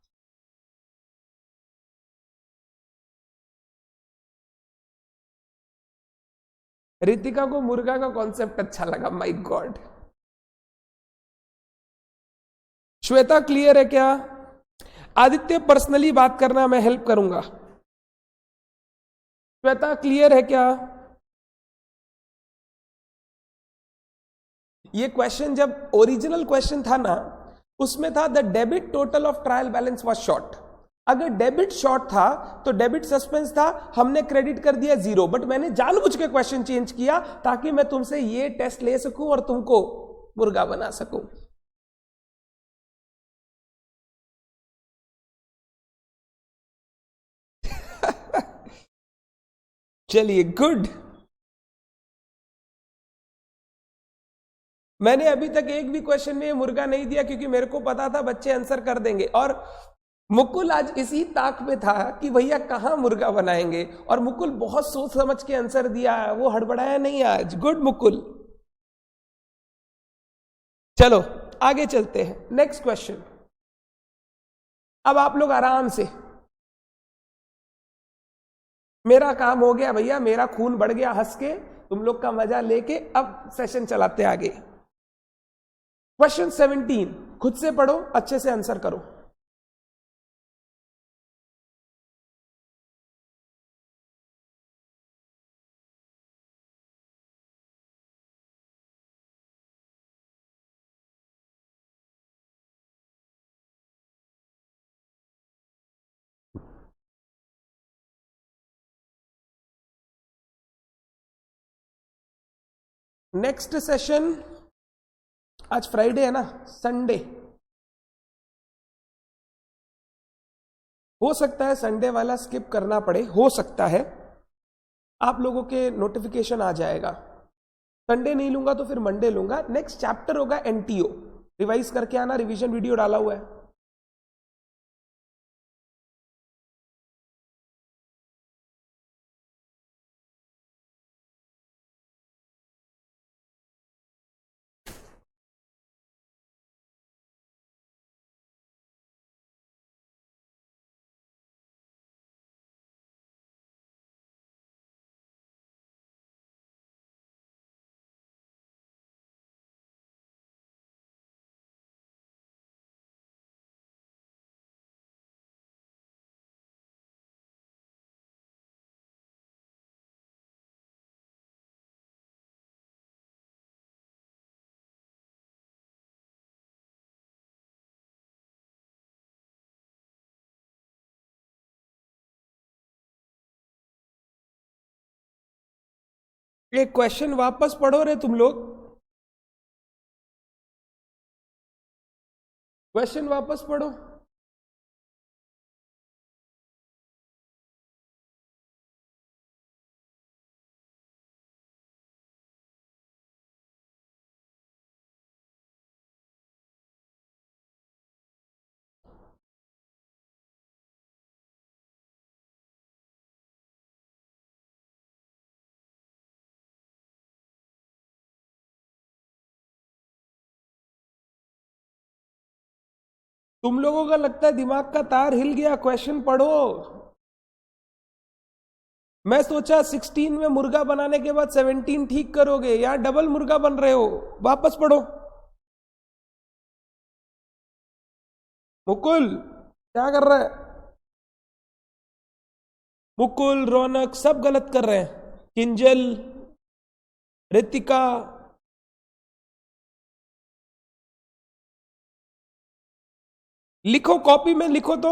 रितिका को मुर्गा का कॉन्सेप्ट अच्छा लगा, माय गॉड। श्वेता क्लियर है क्या? आदित्य पर्सनली बात करना, मैं हेल्प करूंगा। श्वेता क्लियर है क्या? ये क्वेश्चन जब ओरिजिनल क्वेश्चन था ना, उसमें था the debit total of trial balance was short. अगर डेबिट शॉर्ट था तो डेबिट सस्पेंस था, हमने क्रेडिट कर दिया 0, बट मैंने जानबूझ के क्वेश्चन चेंज किया ताकि मैं तुमसे ये टेस्ट ले सकूं और तुमको मुर्गा बना सकूं। चलिए, गुड। मैंने अभी तक एक भी क्वेश्चन में मुर्गा नहीं दिया क्योंकि मेरे को पता था बच्चे आंसर कर देंगे, और मुकुल आज इसी ताक में था कि भैया कहां मुर्गा बनाएंगे, और मुकुल बहुत सोच समझ के आंसर दिया, वो हड़बड़ाया नहीं आज। गुड मुकुल। चलो आगे चलते हैं, नेक्स्ट क्वेश्चन। अब आप लोग आराम से, मेरा काम हो गया भैया, मेरा खून बढ़ गया हंस के, तुम लोग का मजा लेके अब सेशन चलाते आगे। क्वेश्चन 17 खुद से पढ़ो, अच्छे से आंसर करो। नेक्स्ट सेशन, आज फ्राइडे है ना, संडे हो सकता है, संडे वाला स्किप करना पड़े, हो सकता है। आप लोगों के नोटिफिकेशन आ जाएगा। संडे नहीं लूंगा तो फिर मंडे लूंगा। नेक्स्ट चैप्टर होगा एनटीओ, रिवाइज करके आना, रिवीजन वीडियो डाला हुआ है। एक क्वेश्चन वापस पढ़ो रे तुम लोग, क्वेश्चन वापस पढ़ो। तुम लोगों का लगता है दिमाग का तार हिल गया, क्वेश्चन पढ़ो। मैं सोचा 16 में मुर्गा बनाने के बाद 17 ठीक करोगे, यहां डबल मुर्गा बन रहे हो। वापस पढ़ो। मुकुल क्या कर रहा है? मुकुल, रौनक सब गलत कर रहे हैं। किंजल, रितिका, लिखो कॉपी में, लिखो तो।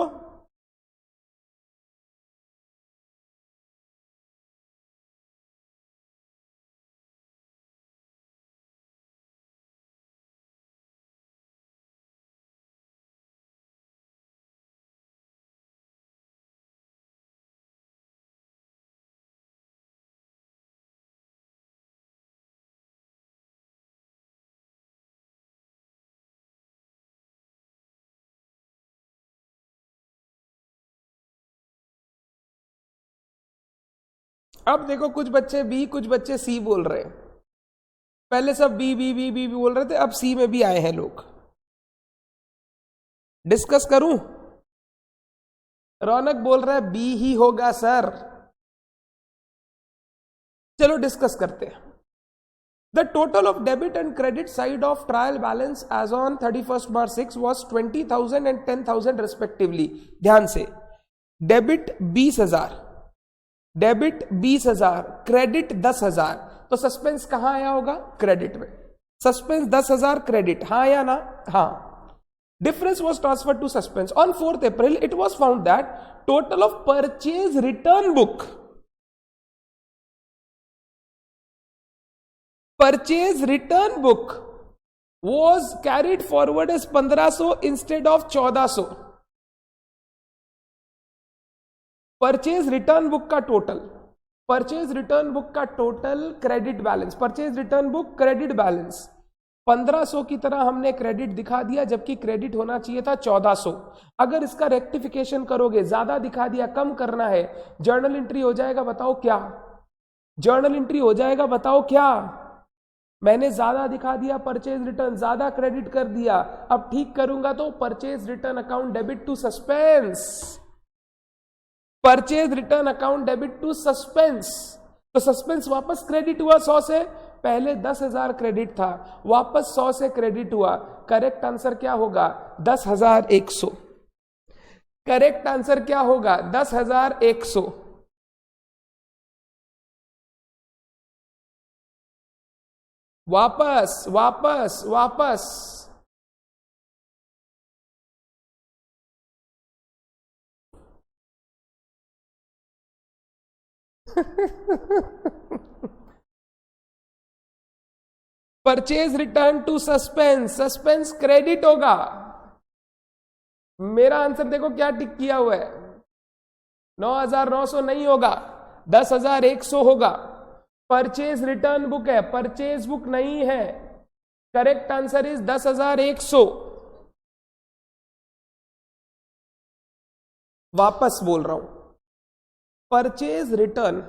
अब देखो, कुछ बच्चे बी, कुछ बच्चे सी बोल रहे हैं। पहले सब बी बी बी बी बोल रहे थे, अब सी में भी आए हैं लोग। डिस्कस करूं? रौनक बोल रहा है बी ही होगा सर। चलो डिस्कस करते हैं। The total of debit and credit side of trial balance as on 31st March 6 was 20,000 and 10,000 respectively. ध्यान से, डेबिट 20,000, डेबिट 20,000, क्रेडिट 10,000। तो सस्पेंस कहां आया होगा? क्रेडिट में। सस्पेंस 10,000 क्रेडिट, हाँ या ना? हाँ। Difference was transferred to suspense. On 4th April, it was found that total of purchase return book was carried forward as 1500 instead of 1400. Purchase return book का total credit balance, purchase return book credit balance 1500 की तरह हमने credit दिखा दिया, जबकि credit होना चाहिए था 1400। अगर इसका रेक्टिफिकेशन करोगे, ज्यादा दिखा दिया, कम करना है, जर्नल एंट्री हो जाएगा, बताओ क्या? जर्नल एंट्री हो जाएगा, बताओ क्या? मैंने ज्यादा दिखा दिया परचेज रिटर्न, ज्यादा क्रेडिट कर दिया, अब ठीक करूंगा तो purchase return account debit to suspense, purchase return account debit to suspense. तो सस्पेंस वापस क्रेडिट हुआ 100 से, पहले 10,000 क्रेडिट था, वापस 100 से क्रेडिट हुआ। करेक्ट आंसर क्या होगा? 10,100। करेक्ट आंसर क्या होगा? 10,100। वापस वापस वापस purchase return to suspense, suspense credit होगा। मेरा आंसर देखो क्या टिक किया हुआ है, 9,900 नहीं होगा, 10,100 होगा। परचेज रिटर्न बुक है, परचेज बुक नहीं है। Correct answer is 10,100। वापस बोल रहा हूं, परचेज रिटर्न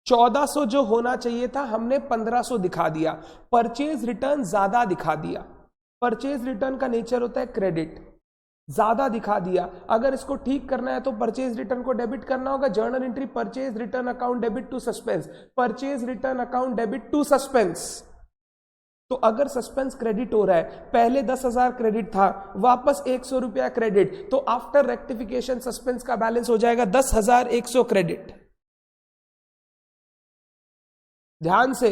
1400 जो होना चाहिए था, हमने 1500 दिखा दिया, परचेज रिटर्न ज्यादा दिखा दिया। परचेज रिटर्न का नेचर होता है क्रेडिट, ज्यादा दिखा दिया। अगर इसको ठीक करना है तो परचेज रिटर्न को डेबिट करना होगा। Journal entry purchase return account debit to suspense, purchase return account debit to suspense. तो अगर सस्पेंस क्रेडिट हो रहा है, पहले 10,000 क्रेडिट था, वापस 100 रुपया क्रेडिट, तो आफ्टर रेक्टिफिकेशन सस्पेंस का बैलेंस हो जाएगा 10,100 क्रेडिट। ध्यान से,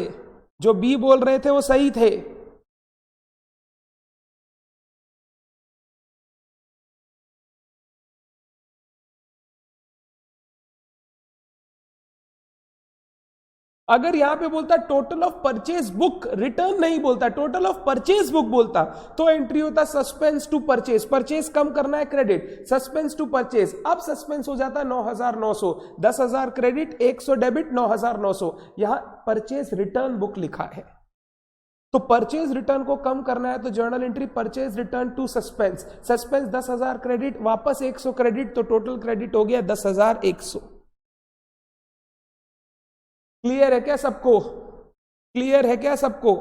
जो बी बोल रहे थे वो सही थे। अगर यहां पे बोलता total of purchase book, return नहीं बोलता, टोटल ऑफ परचेज बुक बोलता, तो एंट्री होता सस्पेंस टू परचेज। परचेज कम करना है क्रेडिट, सस्पेंस टू परचेज। अब सस्पेंस हो जाता 9,900, 10,000 क्रेडिट, 100 डेबिट, 9,900। यहां परचेज रिटर्न बुक लिखा है, तो परचेज रिटर्न को कम करना है तो journal entry purchase return to suspense. Suspense 10,000 credit, वापस 100 क्रेडिट, तो टोटल क्रेडिट हो गया 10,100। क्लियर है क्या सबको? क्लियर है क्या सबको?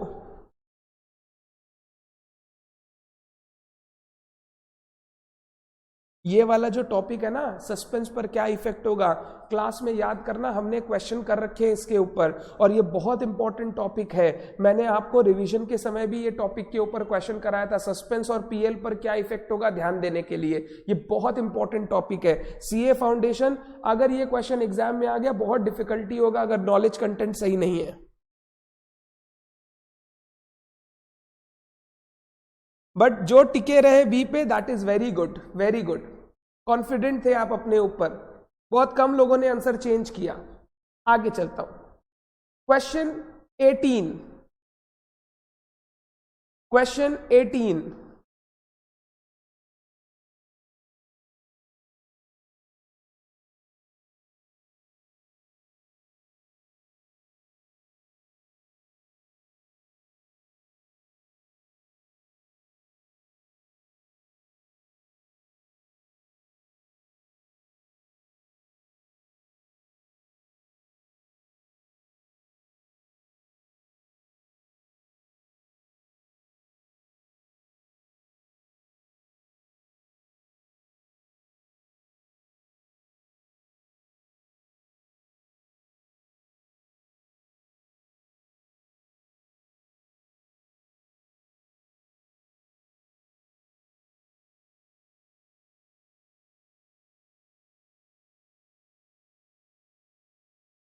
ये वाला जो टॉपिक है ना, सस्पेंस पर क्या इफेक्ट होगा, क्लास में याद करना, हमने क्वेश्चन कर रखे हैं इसके ऊपर, और ये बहुत इंपॉर्टेंट टॉपिक है। मैंने आपको रिवीजन के समय भी ये टॉपिक के ऊपर क्वेश्चन कराया था, सस्पेंस और पीएल पर क्या इफेक्ट होगा, ध्यान देने के लिए। ये बहुत इंपॉर्टेंट टॉपिक है। सीए फाउंडेशन, अगर ये क्वेश्चन एग्जाम में आ गया, बहुत डिफिकल्टी होगा अगर नॉलेज कंटेंट सही नहीं है। बट जो टिके रहे बी पे, that is very good, very good. Confident थे आप अपने ऊपर, बहुत कम लोगों ने आंसर चेंज किया। आगे चलता हूं, क्वेश्चन 18। क्वेश्चन 18,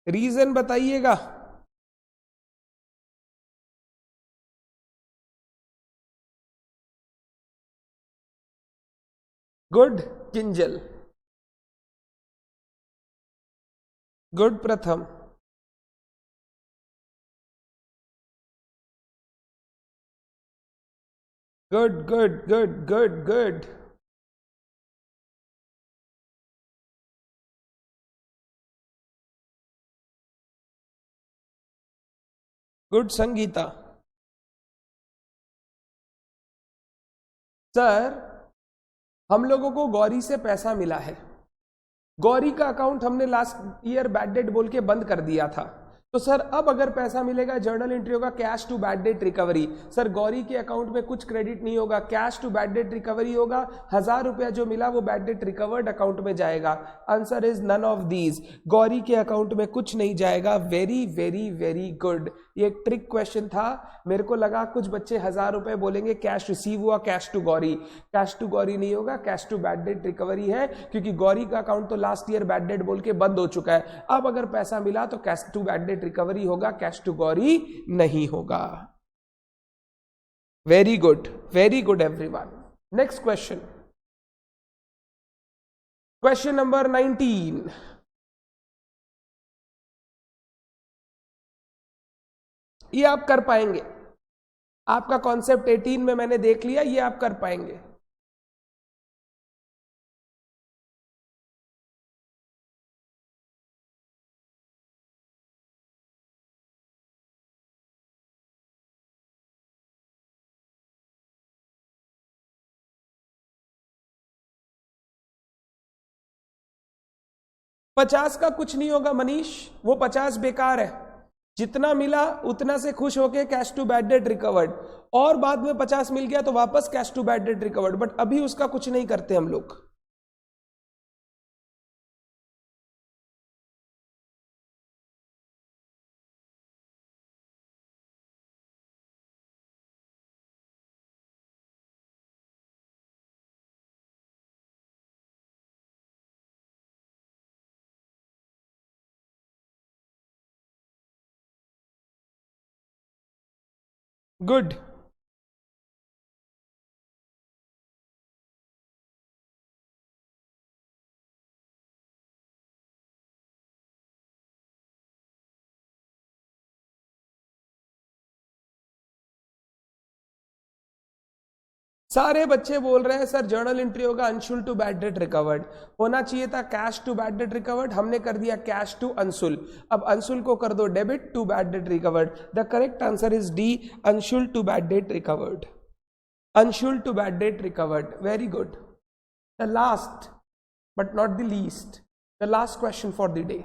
रीजन बताइएगा। गुड किंजल, गुड प्रथम, good good good good good, good Sangeeta. Sir हम लोगों को गौरी से पैसा मिला है, गौरी का अकाउंट हमने लास्ट ईयर बैड डेट बोल के बंद कर दिया था, तो सर अब अगर पैसा मिलेगा जर्नल एंट्री होगा cash to bad debt recovery. Sir Gauri के अकाउंट में कुछ क्रेडिट नहीं होगा, cash to bad debt recovery होगा, 1000 रुपया जो मिला वो बैड डेट रिकवर्ड अकाउंट में जाएगा। Answer is none of these, Gauri के अकाउंट में कुछ नहीं जाएगा। वेरी वेरी वेरी गुड, ये एक ट्रिक क्वेश्चन था, मेरे को लगा कुछ बच्चे 1000 रुपए बोलेंगे कैश रिसीव हुआ cash to Gauri, cash to Gauri नहीं होगा, cash to bad debt recovery है, क्योंकि गौरी का अकाउंट तो लास्ट ईयर बैड डेट बोल के बंद हो चुका है। अब अगर पैसा मिला तो cash to bad debt recovery होगा, कैश टू गौरी नहीं होगा। Very good everyone. Next question, question number 19। ये आप कर पाएंगे, आपका कॉन्सेप्ट 18 में मैंने देख लिया, ये आप कर पाएंगे। पचास का कुछ नहीं होगा मनीष, वो 50 बेकार है, जितना मिला उतना से खुश होके cash to bad debt recovered, और बाद में 50 मिल गया तो वापस cash to bad debt recovered, but अभी उसका कुछ नहीं करते हम लोग। गुड, सारे बच्चे बोल रहे हैं सर जर्नल एंट्री होगा Anshul to bad debt recovered, होना चाहिए था cash to bad debt recovered, हमने कर दिया कैश टू अंशुल। अब अंशुल को कर दो debit to bad debt recovered. The correct answer is D, Anshul to bad debt recovered, Anshul to bad debt recovered. Very good. The last but not the least, the last question for the day.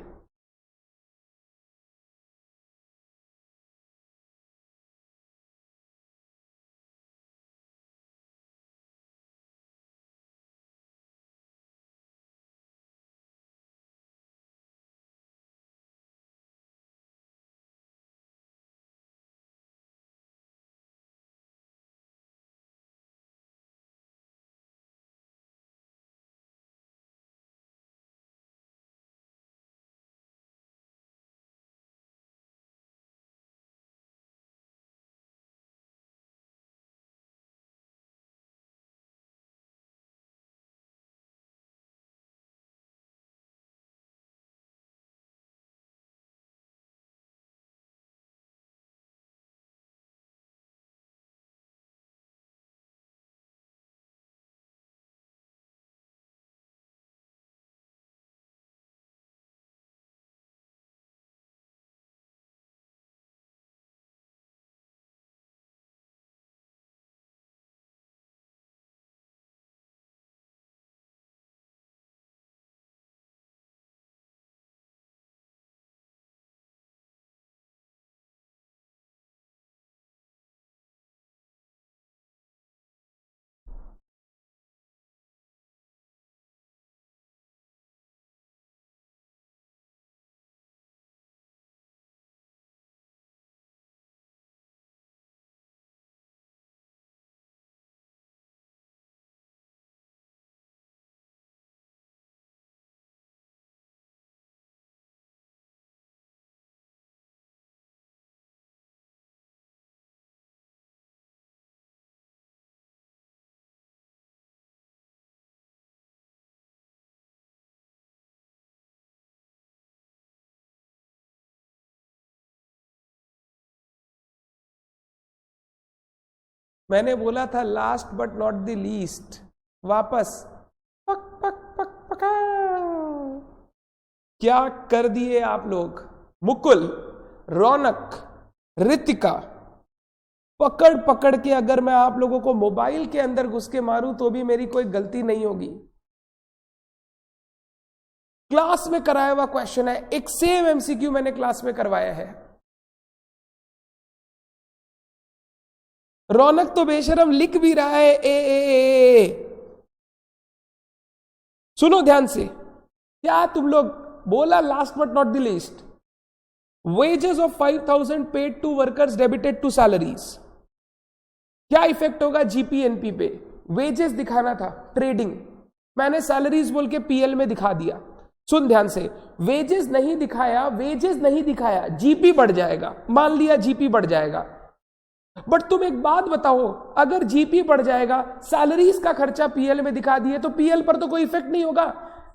मैंने बोला था last but not the least, वापस पक पक पक पका। क्या कर दिए आप लोग। मुकुल, रौनक, रितिका, पकड़ पकड़ के अगर मैं आप लोगों को मोबाइल के अंदर घुस के मारूं तो भी मेरी कोई गलती नहीं होगी। क्लास में कराया हुआ क्वेश्चन है, एक सेम एमसीक्यू मैंने क्लास में करवाया है। रौनक तो बेशरम लिख भी रहा है ए। सुनो ध्यान से, क्या तुम लोग बोला last but not the least, wages of 5,000 paid to workers debited to salaries. क्या इफेक्ट होगा जीपीएनपी पे। वेजेस दिखाना था ट्रेडिंग, मैंने सैलरीज बोल के पीएल में दिखा दिया। सुन ध्यान से, वेजेस नहीं दिखाया, जीपी बढ़ जाएगा। मान लिया जीपी बढ़ जाएगा, बट तुम एक बात बताओ, अगर जीपी बढ़ जाएगा, सैलरीज का खर्चा पीएल में दिखा दिए तो पीएल पर तो कोई इफेक्ट नहीं होगा।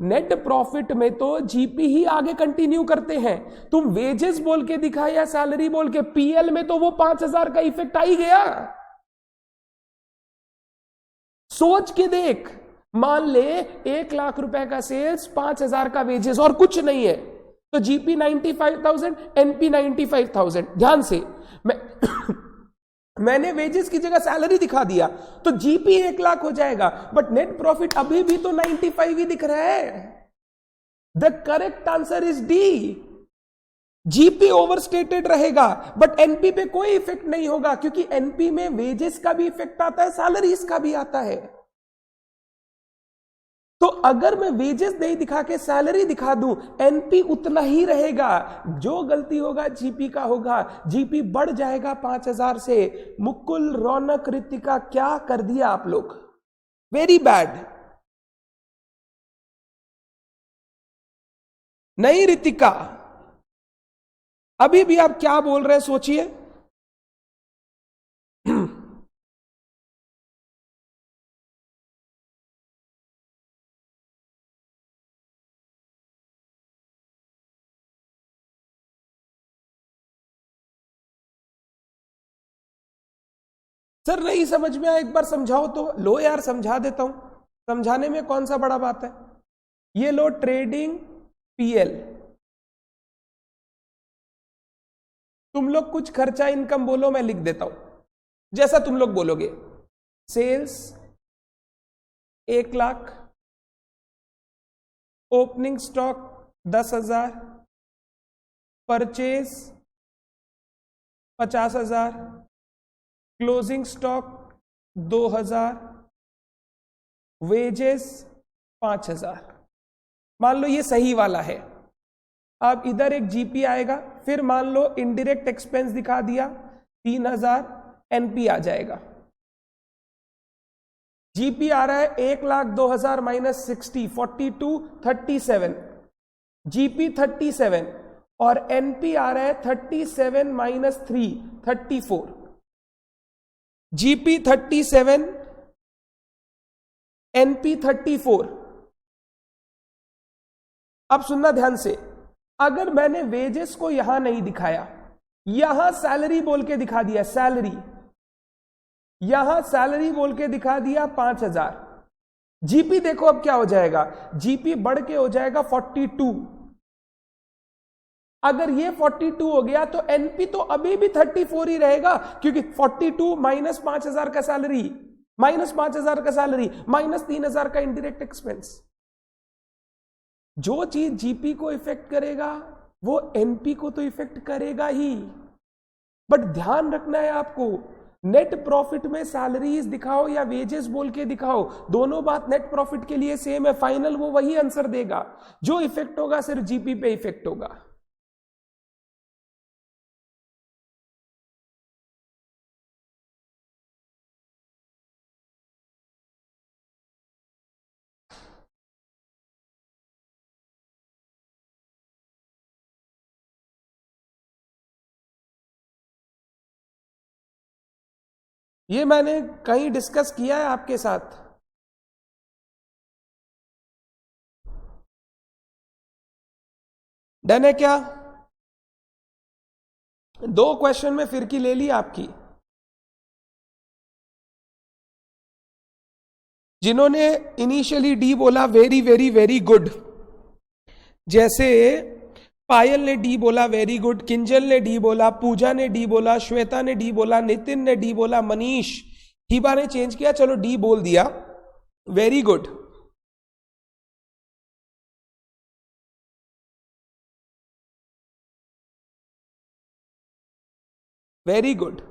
नेट प्रॉफिट में तो जीपी ही आगे कंटिन्यू करते हैं। तुम वेजेस बोल के दिखा या सैलरी बोल के, पीएल में तो वो 5,000 का इफेक्ट आ ही गया। सोच के देख, मान ले 1 लाख रुपए का सेल्स, 5,000 का वेजेस और कुछ नहीं है, तो जीपी 95,000, एनपी 95,000। ध्यान से, मैंने वेजेस की जगह सैलरी दिखा दिया तो जीपी 1 लाख हो जाएगा, बट नेट प्रॉफिट अभी भी तो 95 ही दिख रहा है। The correct answer is D. GP overstated रहेगा बट एनपी पे कोई इफेक्ट नहीं होगा, क्योंकि एनपी में वेजेस का भी इफेक्ट आता है, सैलरीज का भी आता है। तो अगर मैं वेजेस नहीं दिखा के सैलरी दिखा दूं, एनपी उतना ही रहेगा। जो गलती होगा जीपी का होगा, जीपी बढ़ जाएगा 5,000 से। मुकुल, रौनक, रितिका, क्या कर दिया आप लोग, वेरी बैड। नहीं रितिका, अभी भी आप क्या बोल रहे हैं सोचिए। सर नहीं समझ में आया, एक बार समझाओ तो। लो यार समझा देता हूं, समझाने में कौन सा बड़ा बात है। ये लो ट्रेडिंग पीएल, तुम लोग कुछ खर्चा इनकम बोलो, मैं लिख देता हूं जैसा तुम लोग बोलोगे। Sales 1 lakh, opening stock 10,000, purchase 50,000, closing stock 2,000, wages 5,000। मान लो ये सही वाला है। अब इधर एक जीपी आएगा, फिर मान लो इनडायरेक्ट एक्सपेंस दिखा दिया 3,000, एनपी आ जाएगा। जीपी आ रहा है 1,02,000 माइनस 60, 42, 37, जीपी 37 और एनपी आ रहा है 37 माइनस 3, 34। GP 37, NP 34। अब सुनना ध्यान से, अगर मैंने वेजेस को यहां नहीं दिखाया, यहां सैलरी बोल के दिखा दिया, सैलरी यहां सैलरी बोल के दिखा दिया 5,000, जीपी देखो अब क्या हो जाएगा, जीपी बढ़ के हो जाएगा 42। अगर ये 42 हो गया तो एनपी तो अभी भी 34 ही रहेगा, क्योंकि 42 माइनस 5,000 का सैलरी, माइनस 5,000 का सैलरी, माइनस 3,000 का इनडायरेक्ट एक्सपेंस। जो चीज जीपी को इफेक्ट करेगा वो एनपी को तो इफेक्ट करेगा ही। बट ध्यान रखना है आपको, नेट प्रॉफिट में सैलरीज दिखाओ या वेजेस बोल के दिखाओ, दोनों बात नेट प्रॉफिट के लिए सेम है। फाइनल वो वही आंसर देगा, जो इफेक्ट होगा सिर्फ जीपी पे इफेक्ट होगा। ये मैंने कहीं डिस्कस किया है आपके साथ। डन है क्या? 2 क्वेश्चन में फिर की ले ली आपकी। जिन्होंने इनिशियली डी बोला वेरी वेरी वेरी गुड, जैसे पायल ने डी बोला वेरी गुड, किंजल ने डी बोला, पूजा ने डी बोला, श्वेता ने डी बोला, नितिन ने डी बोला, मनीष, हिबा ने चेंज किया, चलो डी बोल दिया, वेरी गुड। Very good.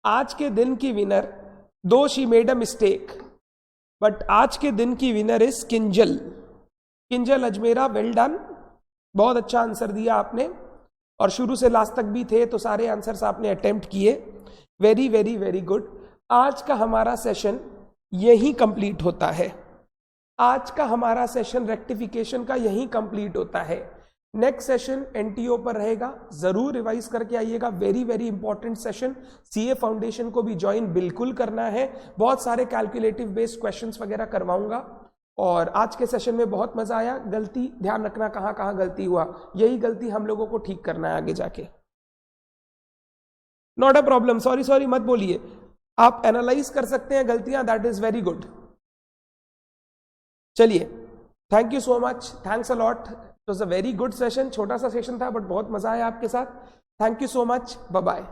आज के दिन की विनर, दो she made a mistake, but आज के दिन की winner is Kinjal. Kinjal Ajmera, well done, बहुत अच्छा आंसर दिया आपने, और शुरू से लास्ट तक भी थे तो सारे आंसर्स आपने अटेम्प्ट किए, वेरी वेरी वेरी गुड। आज का हमारा सेशन यही कंप्लीट होता है, आज का हमारा सेशन रेक्टिफिकेशन का यही कंप्लीट होता है। नेक्स्ट सेशन एनटीओ पर रहेगा, जरूर रिवाइज करके आइएगा, very very important session. CA foundation को भी ज्वाइन बिल्कुल करना है, बहुत सारे कैलकुलेटिव बेस्ड क्वेश्चंस वगैरह करवाऊंगा। और आज के सेशन में बहुत मजा आया। गलती ध्यान रखना, कहां कहां गलती हुआ, यही गलती हम लोगों को ठीक करना है आगे जाके। Not a problem, sorry sorry मत बोलिए, आप एनालाइज कर सकते हैं गलतियां, दैट इज वेरी गुड। चलिए, thank you so much, thanks a lot, it was a very good session. छोटा सा सेशन था बट बहुत मजा आया आपके साथ। Thank you so much, bye bye.